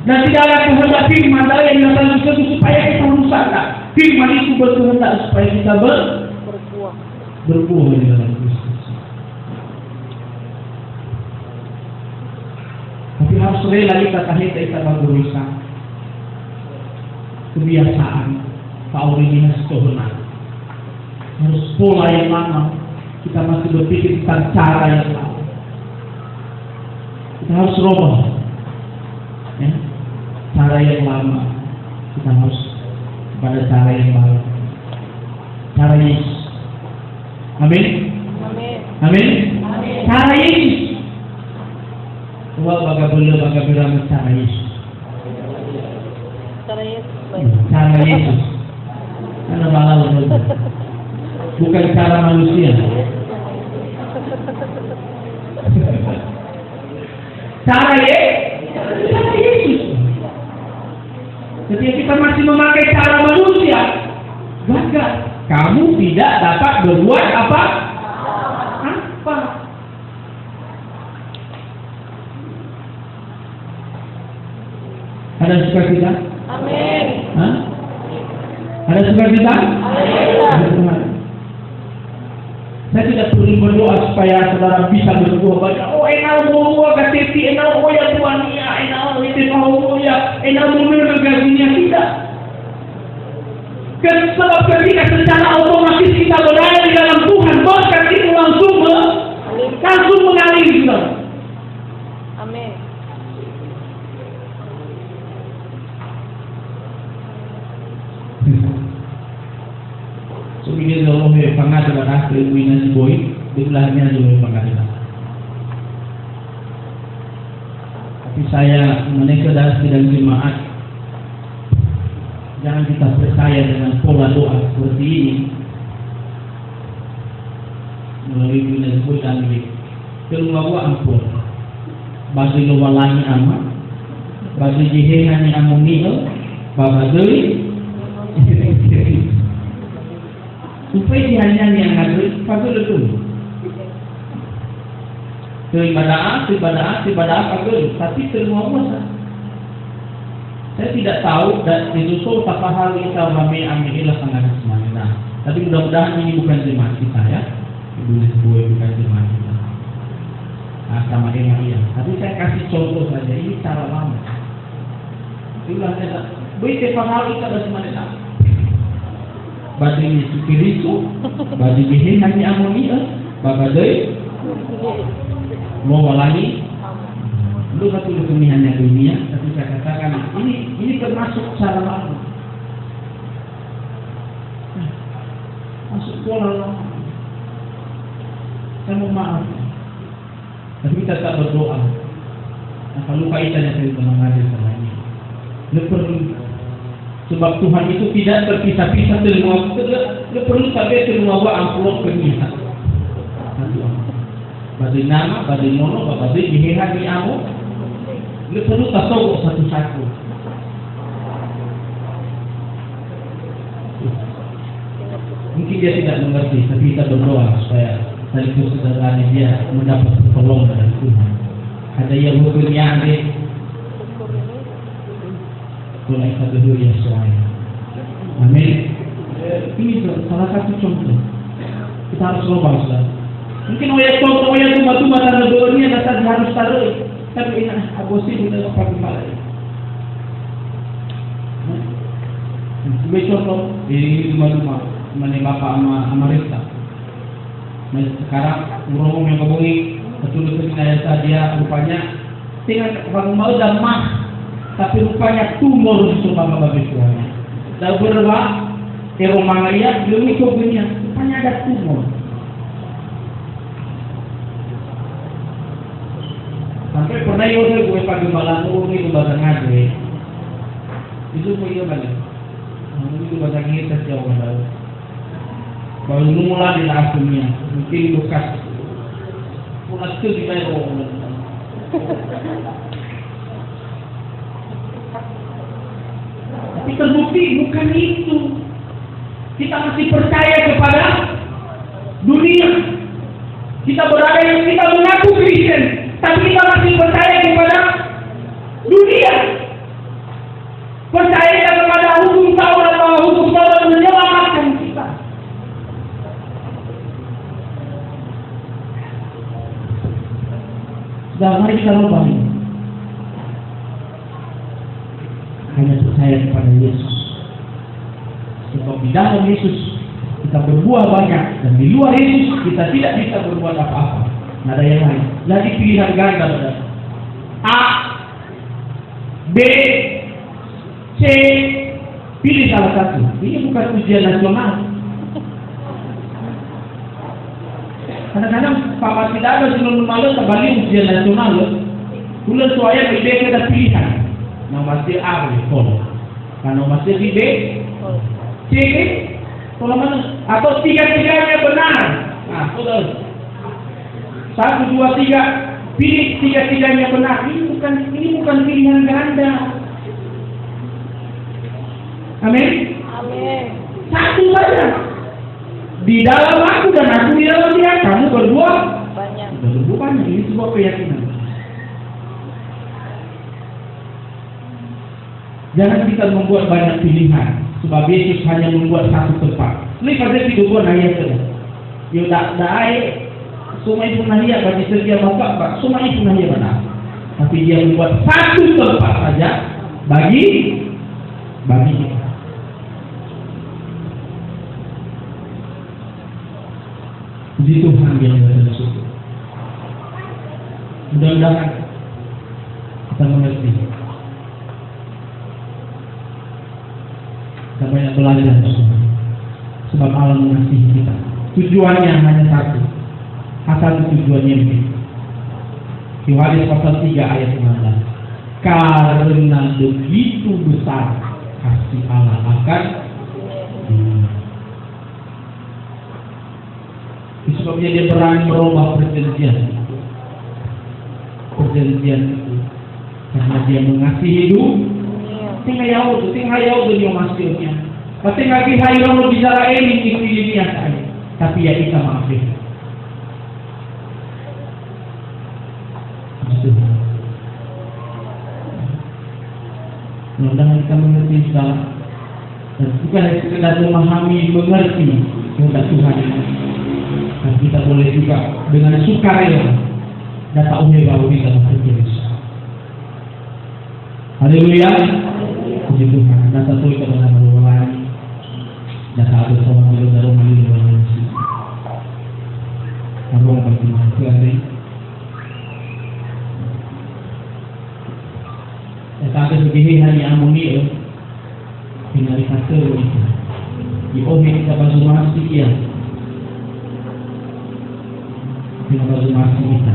Dan tidak ada kehendak firman dari yang datang itu supaya kita rusak. Firman itu berkehendak supaya kita berbuah di dalam Kristus. Tapi harus rela kita berusaha. Kebiasaan Paulinias Tuhuna harus pola yang lama. Kita masih berpikir tentang cara yang lama. Kita harus rubah, ya, cara yang lama. Kita harus kepada cara yang baru, cara Yesus. Amin. Amin. Cara Yesus. Wah, baga berama cara Yesus. Cara Yesus. Karena malah bukan cara manusia. Cara Yesus. Ketika kita masih memakai cara manusia, gagal. Kamu tidak dapat berbuat apa? Ada sukacita? Amin. Hah? Ada sukacita? Amin. Saya tidak perlu berdoa supaya saudara bisa berdoa banyak. Oh, enak mau KTP, enak mau ya Tuhan ya, enak itu mau ya, enak mau negasinya tidak. Sebab ketika secara otomatis kita berada di dalam Tuhan, berkat itu langsung mengalir juga. Amin. Ini Allah yang pengadilan asli winas boy, di belahnya juga pengadilan. Tapi saya menekan dari sidang jemaat, jangan kita percaya dengan pola doa seperti ini melalui winas boy dan ini. Keluar gua ampun, bagi lualangi amat, bagi jihengani amunio, babadui. Supaya dihanyan yang ngadui, patuh betul. Ibadah, patuh. Tapi semua masa. Saya tidak tahu dan disusul tak hal kita mami amilah sangat semangat. Tapi mudah-mudahan ini bukan jemaat kita ya. Ibu sebuah bukan jemaat kita. Nah, sama dengan iya. Tapi saya kasih contoh saja. Ini cara lama. Itulah saya. Baik hal kita ada semangat. Bagi Yesus bagi hanya amonia, bagadai, mau lagi, lu satu hanya dunia, tapi saya katakan ini termasuk cara lama, masuk pola lama. Saya mau maaf, tapi kita tak berdoa. Nah, kalau kaitannya dengan mengajar sama ini, perlu. Sebab Tuhan itu tidak terpisah-pisah dari semua. Dia perlu sampai semua amplop kenyata. Bagi nama, bagi mono, bagi diheran di amo. Dia perlu tahu satu-satu. Mungkin dia tidak mengerti, tapi kita berdoa supaya dari kesadarannya dia mendapat pertolongan dari Tuhan. Ada yang hukumnya ada. Mulai satu ya soalnya. Amin. Ini salah satu contoh. Kita harus ubah sudah. Mungkin contoh cuma taruh doanya datang harus taruh. Tapi ini agosi kita pakai balai. Contoh ini cuma mana bapak sama Rita. Nah sekarang ngomong yang kebungi betul dia rupanya tinggal bangun mau dan mah. Tapi rupanya tumor di rumah babi suami. Dan berapa? Di rumah dia belum ikutnya. Rupanya ada tumor. Sampai pernah yo gue pagi malam ini bahasa ngade. Itu mau iya mana? Itu bahasa kita jauh mana? Baru mulai di asumnya, mungkin bekas. Punas tu di mana orang? Tapi terbukti bukan itu. Kita masih percaya kepada dunia. Kita berada yang kita mengaku Kristen, tapi kita masih percaya kepada dunia. Percaya kepada hukum Taurat bahwa hukum Taurat menyelamatkan kita. Dan mari kita lupa ini. Hanya percaya kepada Yesus. Sebab di dalam Yesus kita berbuah banyak, dan di luar Yesus kita tidak bisa berbuat apa-apa. Tidak ada yang lain. Jadi pilihan ganda saudara. A, B, C, pilih salah satu. Ini bukan ujian nasional. Kadang-kadang Pak tidak ada sebelum malu terbalik ujian nasional. Tulis soalnya B kita pilihan. Nomor C A boleh. Kalau nomor C B, C kalau mana? Atau tiga-tiganya benar. Nah, betul. 1, 2, 3, pilih tiga-tiganya benar. Ini bukan pilihan ganda. Amin. Amin. Satu saja. Di dalam aku dan aku di dalam dia, kamu berdua Banyak. berdua banyak. Ini sebuah keyakinan. Jangan kita membuat banyak pilihan, sebab Yesus hanya membuat satu tempat. Ini pada hidup naya saja. Yo dak dai, semua itu naya bagi setiap bapak, semua itu naya benar. Tapi dia membuat satu tempat saja bagi kita. Puji Tuhan yang bersyukur. Mudah-mudahan kita mengerti. Kita banyak belajar sebab Allah mengasihi kita. Tujuannya hanya satu. Asal tujuannya ini. Yohanes pasal 3 ayat 19. Karena begitu besar kasih Allah akan dunia. Sebabnya dia berani merubah perjanjian itu karena dia mengasihi tinggal yau dunia masuknya. Pasti lagi hayau bicara ini dunia saya, tapi ya kita maafin. Mudah-mudahan kita mengerti segala dan bukan sekedar memahami, mengerti kehendak Tuhan. Dan kita boleh juga dengan sukarela data bahwa kita berterus. Haleluya. Puji Tuhan. Dan satu kita benar mulai. Data ada sama dalam malu dalam sini. Arwah bagi Tuhan. Data ada begini hari amuni finalisator itu. Di ohi kita baru masih ya. Terima kasih kita.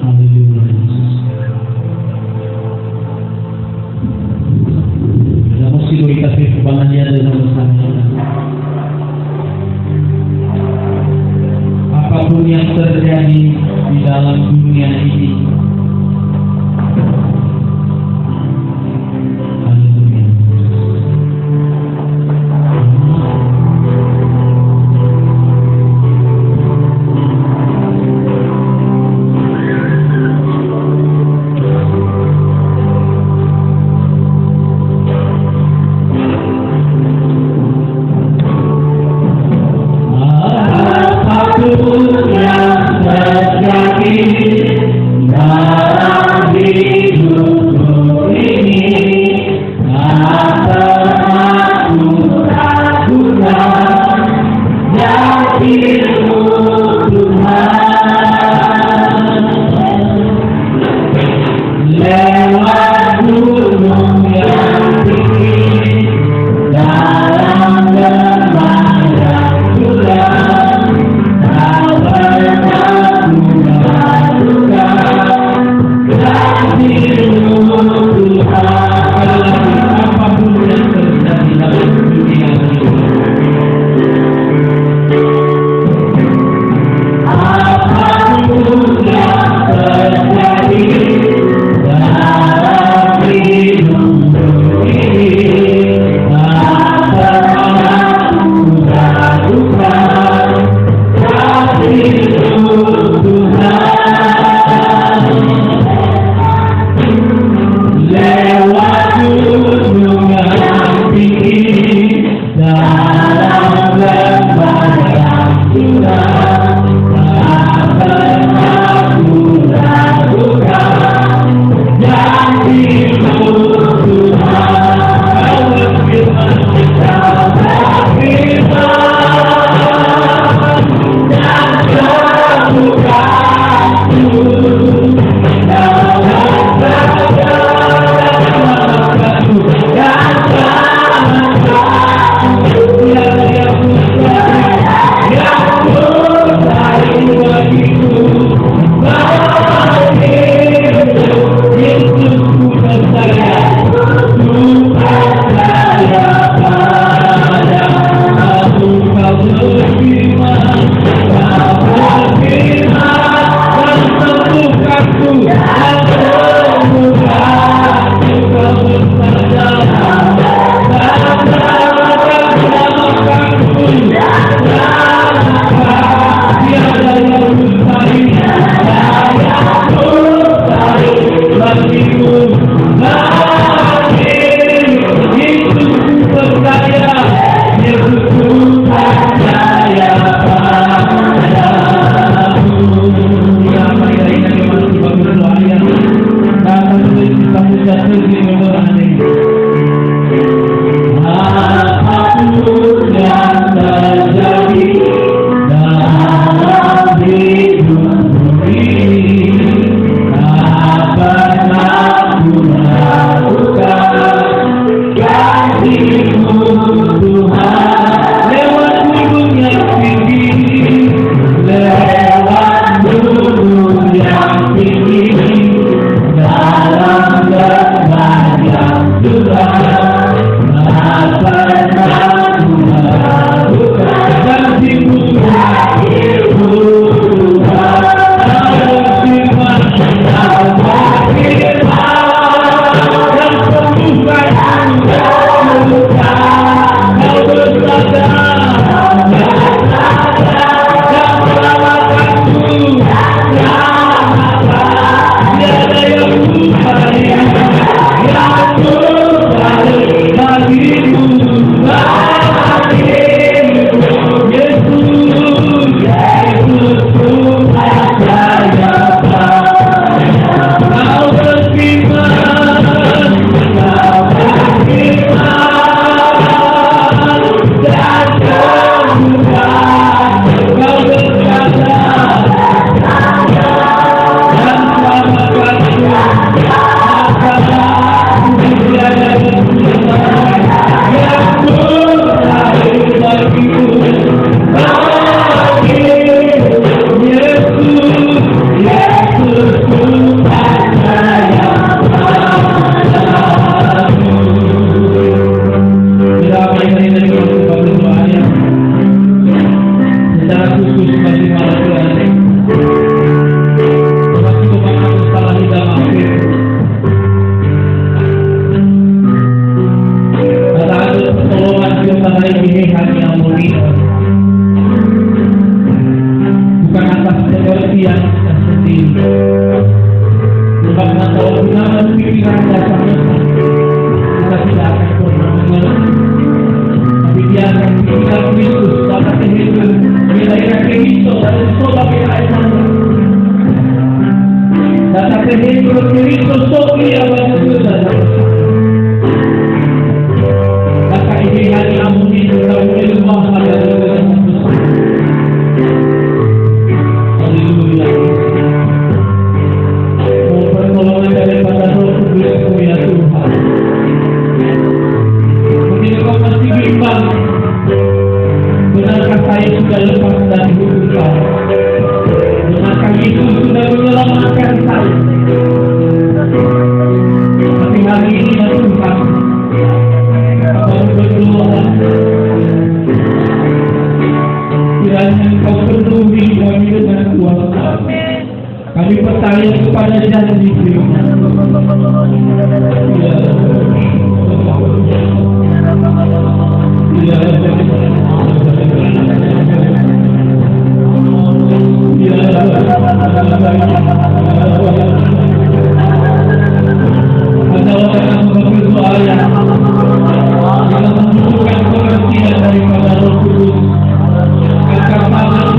Haleluya. Dalam musik kita firman dia dalam bersama. Apapun yang terjadi di dalam dunia ini,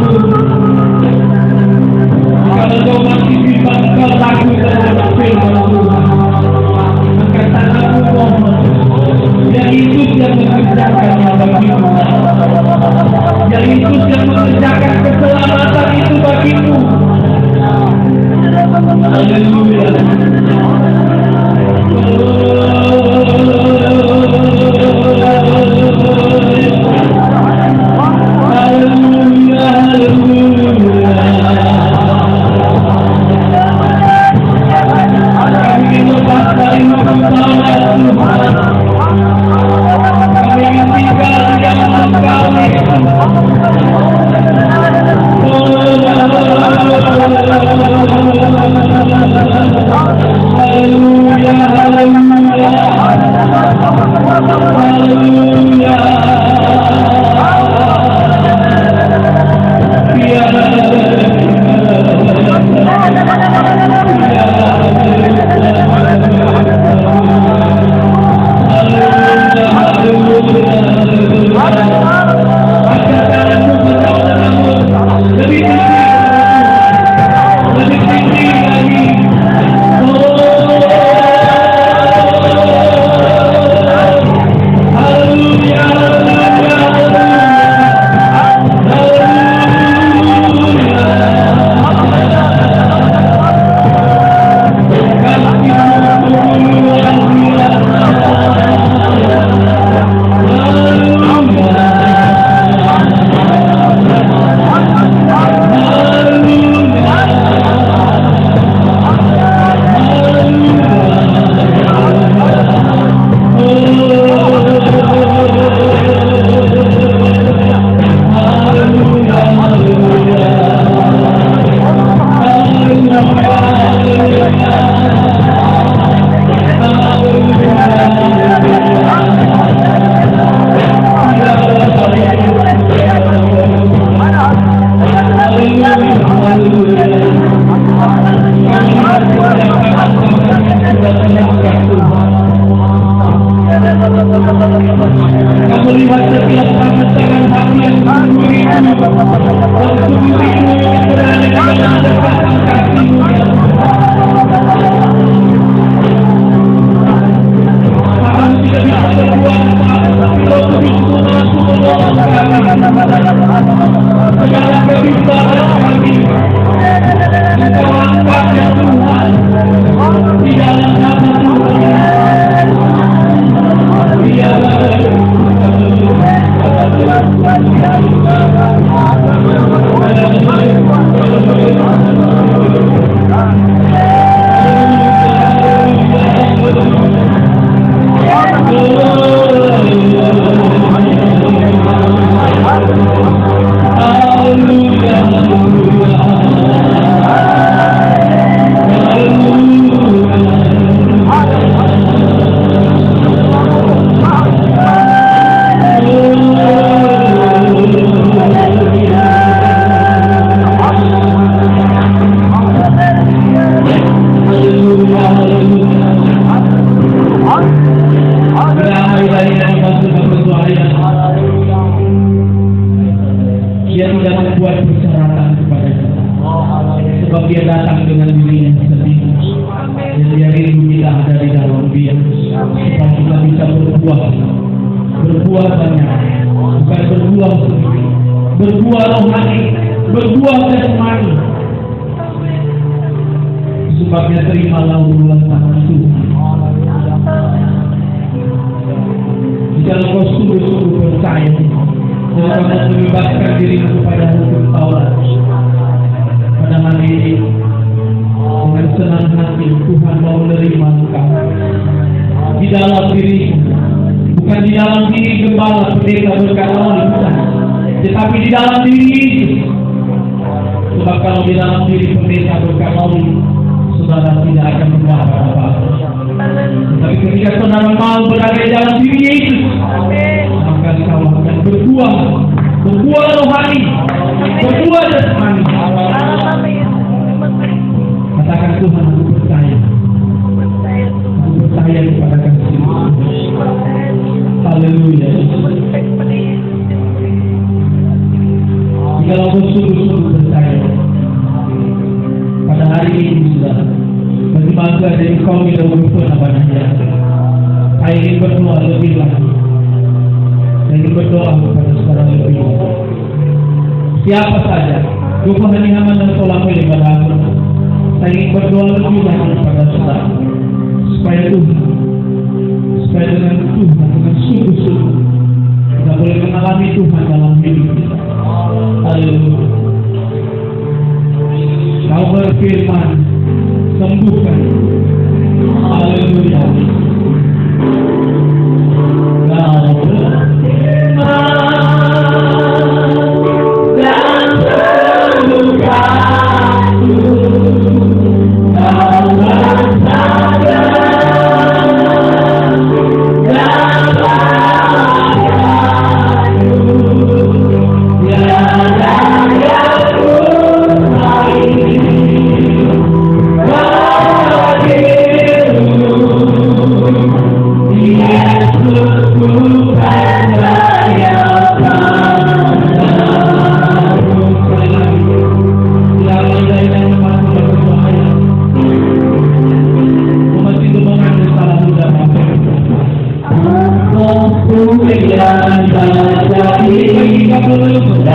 Kami Yesus yang mengerjakan keselamatan itu bagimu. Haleluya. Haleluya, haleluya. Kami ingin lepas dari masalah Tuhan. Kami ingin tinggal di dalam Kami. Haleluya, haleluya. Haleluya. Kamu lihat setiap tangan hati yang sungguh itu, dan sungguh itu yang berada di dalam dekatan kasih-Mu. Kami tidak bisa berbuat apa-apa, kalau Tuhan mampu menolong kami. Segala kebimbangan kami, Engkau angkat ya Tuhan, di dalam nama Tuhan. Dia tidak membuat persyaratan kepada kita, sebab Dia datang dengan dirinya sendiri. Dan Dia rindu kita ada di dalam Dia, supaya kita bisa berbuah banyak, bukan berbuah sendiri, berbuah rohani, berbuah jasmani. Sebabnya terimalah urulan tangan Tuhan. Jika kau sungguh-sungguh percaya bahwa kamu membebaskan dirimu kepada hukum Taurat, pada hari ini dengan senang hati Tuhan mau menerima engkau di dalam dirimu, bukan di dalam diri gembala pendeta berkata-kata, bukan, tetapi di dalam diri Yesus. Sebab kalau di dalam diri pendeta berkata-kata, saudara tidak akan membuat apa-apa. Tapi ketika saudara mau berada di dalam diri Yesus, maka kau akan berbuah rohani, berbuah jasmani. Katakan Tuhan, aku percaya kepada kasih-Mu. Haleluya. Jika kau sungguh-sungguh percaya pada hari ini, saudara, bagi bangsa dari kaum yang berpun abadnya, saya ingin berdoa lebih lagi. Saya ingin berdoa kepada saudara lebih lagi. siapa saja. Duka hanihaman dan tolak ibadah aku. Saya ingin berdoa lebih lagi kepada saudara, supaya dengan Tuhan, dengan sungguh-sungguh kita boleh mengalami Tuhan dalam hidup kita. Haleluya. Kau berfirman, sembuhkan. Haleluya. Kau berfirman dan sembuhkanku. Kau bersabda dan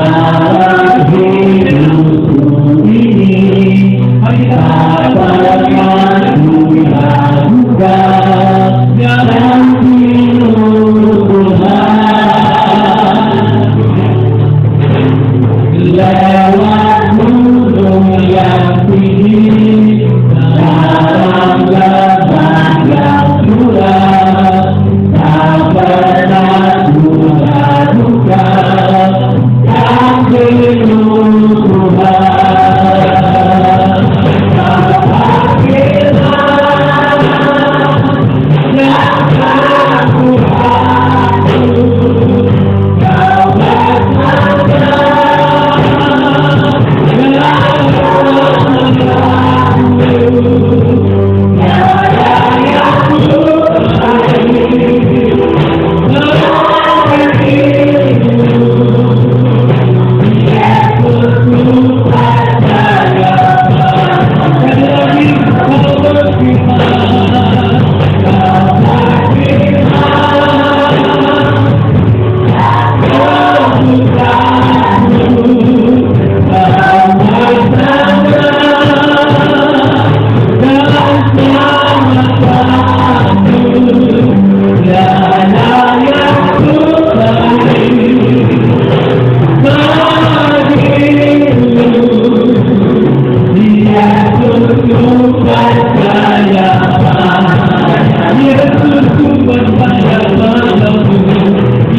layanku.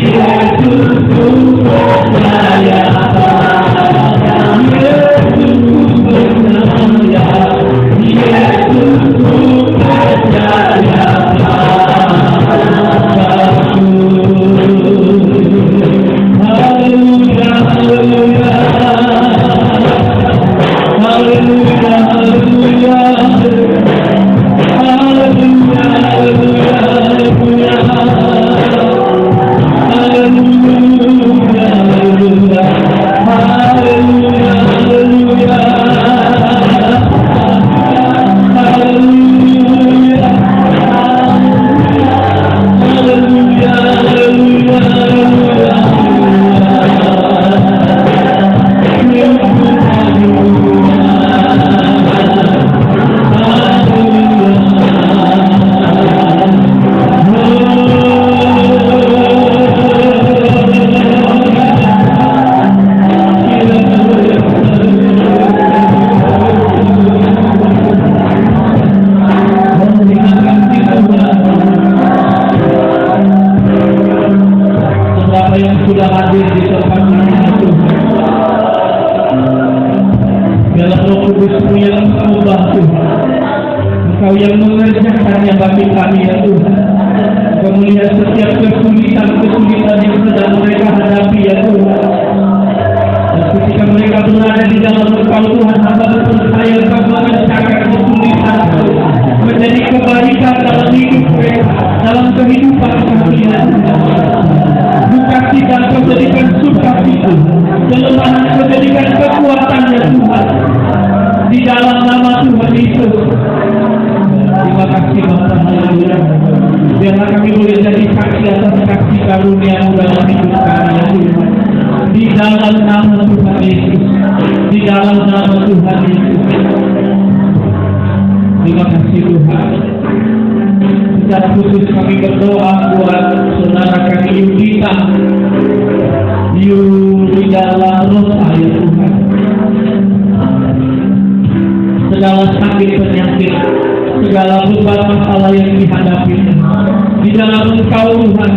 Tiada yang Engkau yang mengerjakannya bagi kami ya Tuhan. Engkau melihat setiap kesulitan yang sedang mereka hadapi ya Tuhan. Dan ketika mereka berada di dalam Engkau Tuhan, hamba percaya Engkau mengerjakan kesulitan menjadi kebaikan dalam hidup mereka, dalam kehidupan kami ya Tuhan. Duka cita Engkau jadikan sukacita, kelemahan Engkau jadikan kekuatan ya Tuhan. Di dalam nama Tuhan Yesus. Terima kasih Bapa, haleluya. Biarlah kami boleh jadi saksi atas kasih karunia-Mu dalam hidup kami ya Tuhan. Di dalam nama Tuhan Yesus. nama Tuhan Yesus. Terima kasih Tuhan. Secara khusus kami berdoa buat saudara kami Yudita, Yudala Rosa ya Tuhan. Segala sakit penyakit, segala beban masalah yang dihadapi di dalam Engkau Tuhan.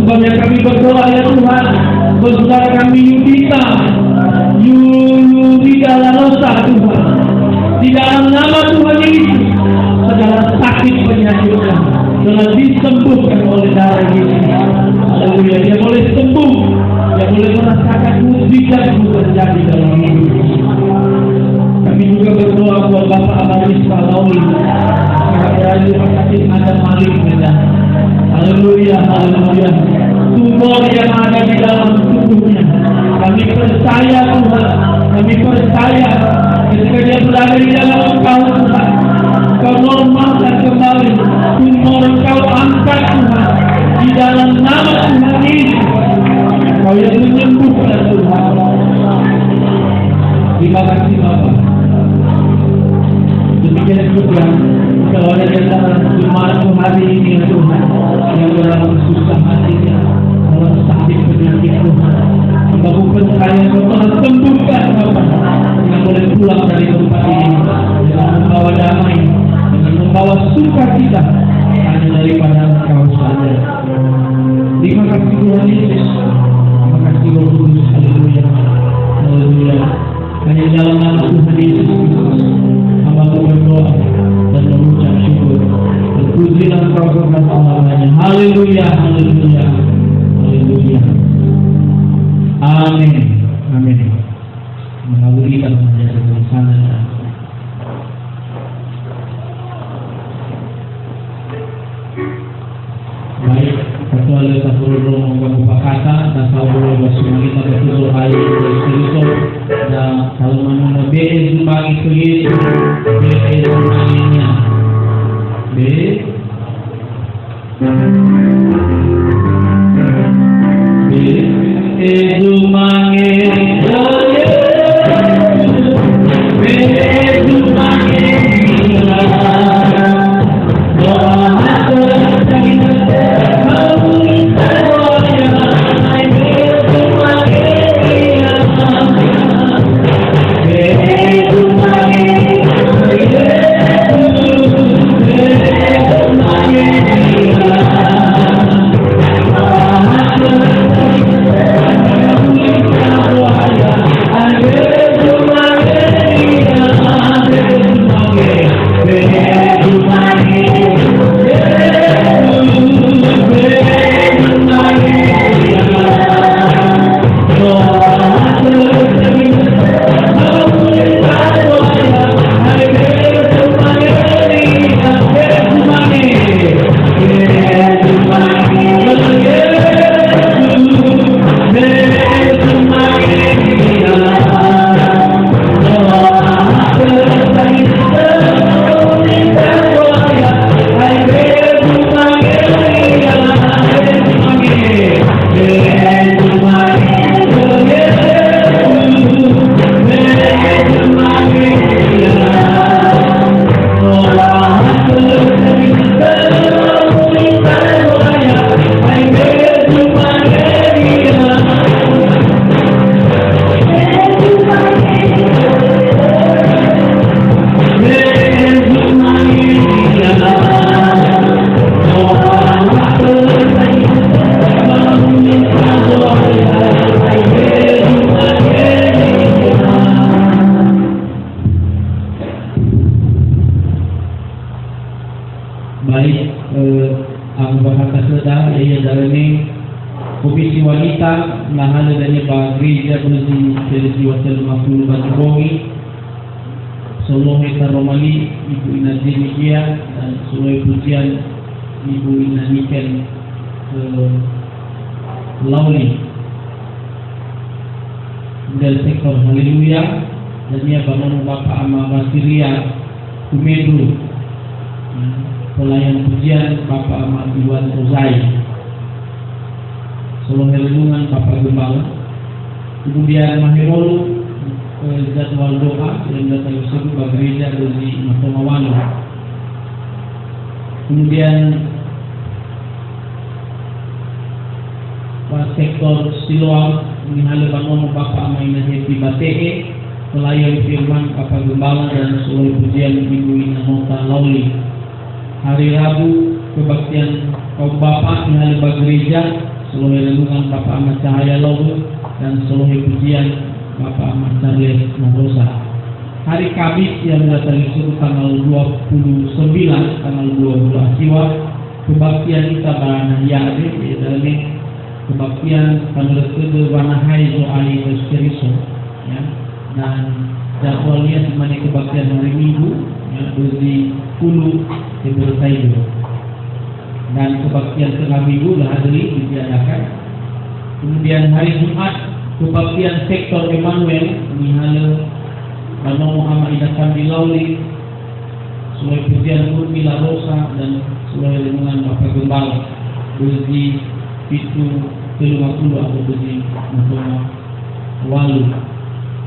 Sebabnya kami berdoa ya Tuhan, buat saudara kami Yudita, Yudala Rosa Tuhan. Di dalam nama Tuhan Yesus, segala sakit penyakitnya telah disembuhkan oleh darah Yesus. Haleluya, dia boleh sembuh, dia boleh merasakan mukjizat terjadi dalam hidup. Kami juga berdoa buat Bapak Amaris Lauli, sekarang di rumah sakit ada maling medan. Haleluya, haleluya. Tumor yang ada di dalam tubuhnya, kami percaya Tuhan, kami percaya ketika dia berada di dalam Engkau Tuhan, Kau normalkan kembali tumor, Kau angkat Tuhan di dalam nama Tuhan Yesus. Kau yang menyembuhkan Tuhan. Terima kasih Bapak. Demikian juga kalau ada di antara jemaatmu hari ini ya Tuhan, yang dalam susah hatinya, dalam sakit penyakit Tuhan, Bapak percaya Kau telah sembuhkan Bapak, yang boleh pulang dari tempat ini dengan membawa damai, dengan membawa sukacita hanya daripada Engkau saja. Terima kasih Tuhan Yesus. Terima kasih Roh Kudus. Haleluya, haleluya. Hanya dalam nama Tuhan Yesus Kristus hamba berdoa dan mengucap syukur. Terpujilah Engkau Tuhan selamanya. Haleluya, haleluya, haleluya. Amin, amin. Mengawali kita menjadi bersama. Baik, ketua lepas berdoa membuka kata dan saudara bersama kita berdoa hari Kristus dan kalau mana be bagi Yesus be semuanya be Komisi Wanita nahala dari Gereja Bersih Selesi Wasel Makul Baturongi, Solo Hektar Romali, Ibu Ina Zemikia dan Solo Pujian Ibu Ina Niken Lauli dari sektor Haleluya dan ia bangun Bapak Ama Basiria Kumedu, pelayan pujian Bapak Ama Iwan Ozai. Solo Renungan Bapak Gembala. Kemudian Mahirolu jadwal doa yang datang ke gereja di Matomawalo. Kemudian sektor Siloam menghalo Banomo Bapak Amaina Happy Batee, pelayan firman Bapak Gembala dan seluruh pujian Ibu Ina Nota Lauli. Hari Rabu kebaktian kaum Bapak menghalo gereja, seluruh renungan Bapak Ahmad Cahaya Lauli dan seluruh pujian Bapak Ahmad Charles Marosa. Hari Kamis yang datang itu tanggal 29 tanggal 20 Asiwa kebaktian kita barana yade dari kebaktian pada kedua Wanahai Zoali Berskeriso, ya, dan jadwalnya semuanya kebaktian hari Minggu, ya, di Hulu Bertaido, dan kebaktian tengah Minggu lahadri diadakan. Kemudian hari Jumat kebaktian sektor Emmanuel Mihalo Bano Muhammad Idakan di Lauli, seluruh pujian Mila Rosa dan seluruh lingkungan Bapak Gembala di itu 50 atau di Matoma Walu.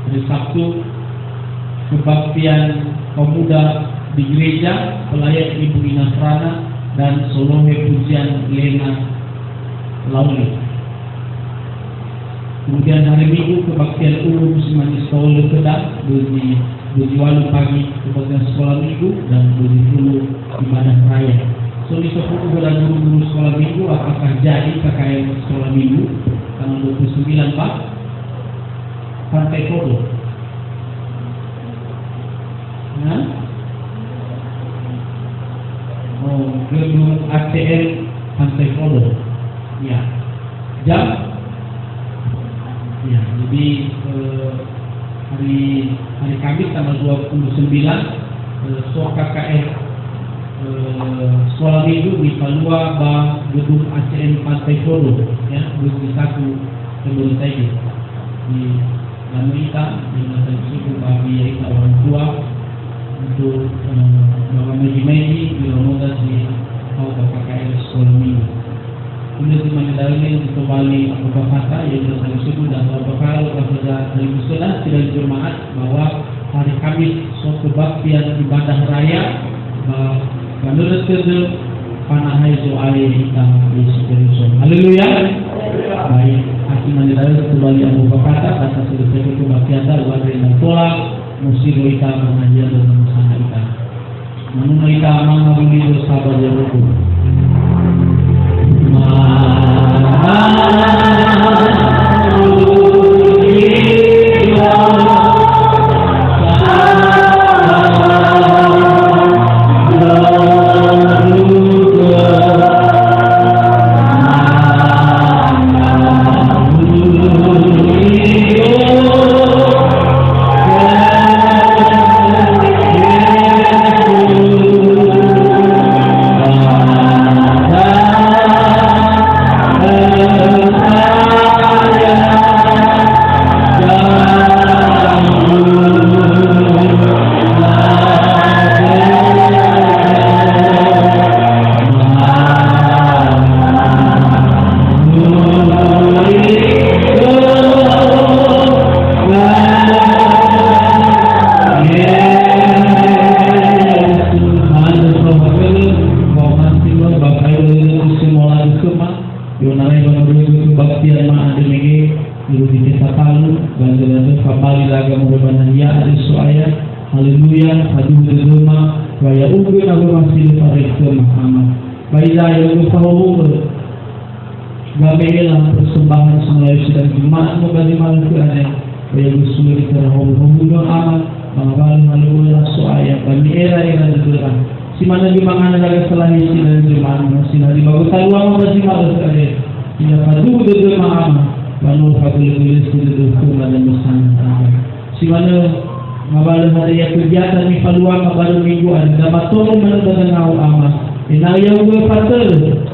Hari Sabtu kebaktian pemuda di gereja, pelayan Ibu Ina Frana dan seluruh pujian Lena Lauli. Kemudian hari Minggu kebaktian umum Semangat Sekolah Kedah di Walu pagi kebaktian sekolah Minggu dan di Hulu ibadah raya. So di 10 bulan guru-guru sekolah minggu apakah jadi KKN sekolah minggu tanggal 29 Pak? Pantai Kodo. Nah, gedung ATM Pantai Kodo. Ya, jam. Ya, jadi hari Kamis tanggal 29 so KKN sekolah minggu di Palua gedung ACM Pantai Kodo, ya, di satu sebelum saya di Amerika di Natal Suku bagi kita orang tua untuk bawa meji-meji di Romoda di KKN sekolah minggu. Kemudian di Mandalika untuk kembali Abu Bakar yang Natal Suku dan Abu Bakar kepada dari Muslimat tidak berjemaat bahwa hari Kamis suatu kebaktian ibadah raya menurut kedua Panahai Zoali Hitam Yesus Kristus. Haleluya. Baik, hati mendadak kembali Abu Bakar atas selesai kebaktian luar dari pola musik kita mengajar dan mengusaha kita. Menurut kita mengambil bersabar yang rukun. Persembahan semula sudah jemaat menggali malam ke ada Baya Gusuri terhubung amat mengawal malu soaya bagi era negara si mana di mana negara selain si dan jemaat si dari bagus taluang bagi malu ke ada ia padu de jemaat malu fadil si de kuma dan musana si mana mabal hari yang kegiatan ni paluang mabal minggu ada matolong mana dengan amat inayaw gue patel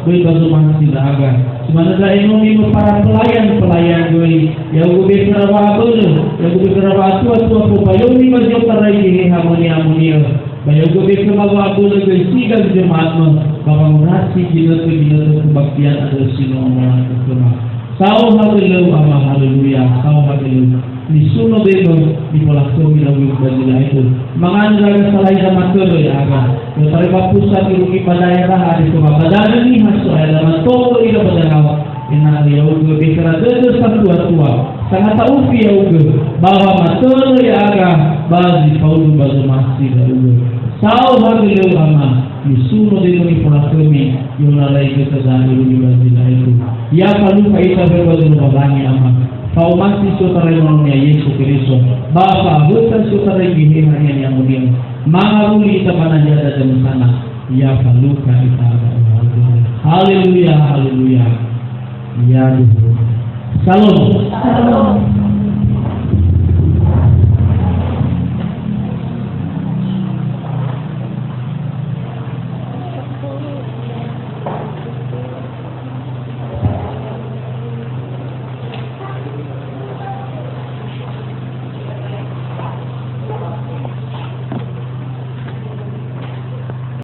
gue baru masih dahaga sebenarnya ini para pelayan gue ya gue berapa abel ya gue berapa tua payo ni masih tarai ini harmoni bayo gue berapa abel gue siga jemaat bapak merasi gila kebaktian ada sino orang Sao hagalaw ama, haleluya. Sao hagalaw. Ni sunod din ni pola kami ng bagila ito. Mga nagaga salay sa matuloy aga. Yung taripa pusat yung ipadaya ka hadis ko mapadanan ni haso ay naman todo ila badanaw. Inariyaw ko bikara dito sa tua-tua. Sa taufiyaw ko bahwa matuloy aga bagi Paulo bazumasi dalugo. Sao hagalaw ama. Ni sunod din ni pola kami yung nalay ko sa dalo ni bagila ito. Ya palupa ita berbadu babangi ama. Paumasi sutaray mo niya Yesu Kristo. Bapa, hutan sutaray ginihan yang mulia. Mangahuli ita panajada dan sana. Ya paluka ita haleluya, haleluya. Ya Tuhan. Salam.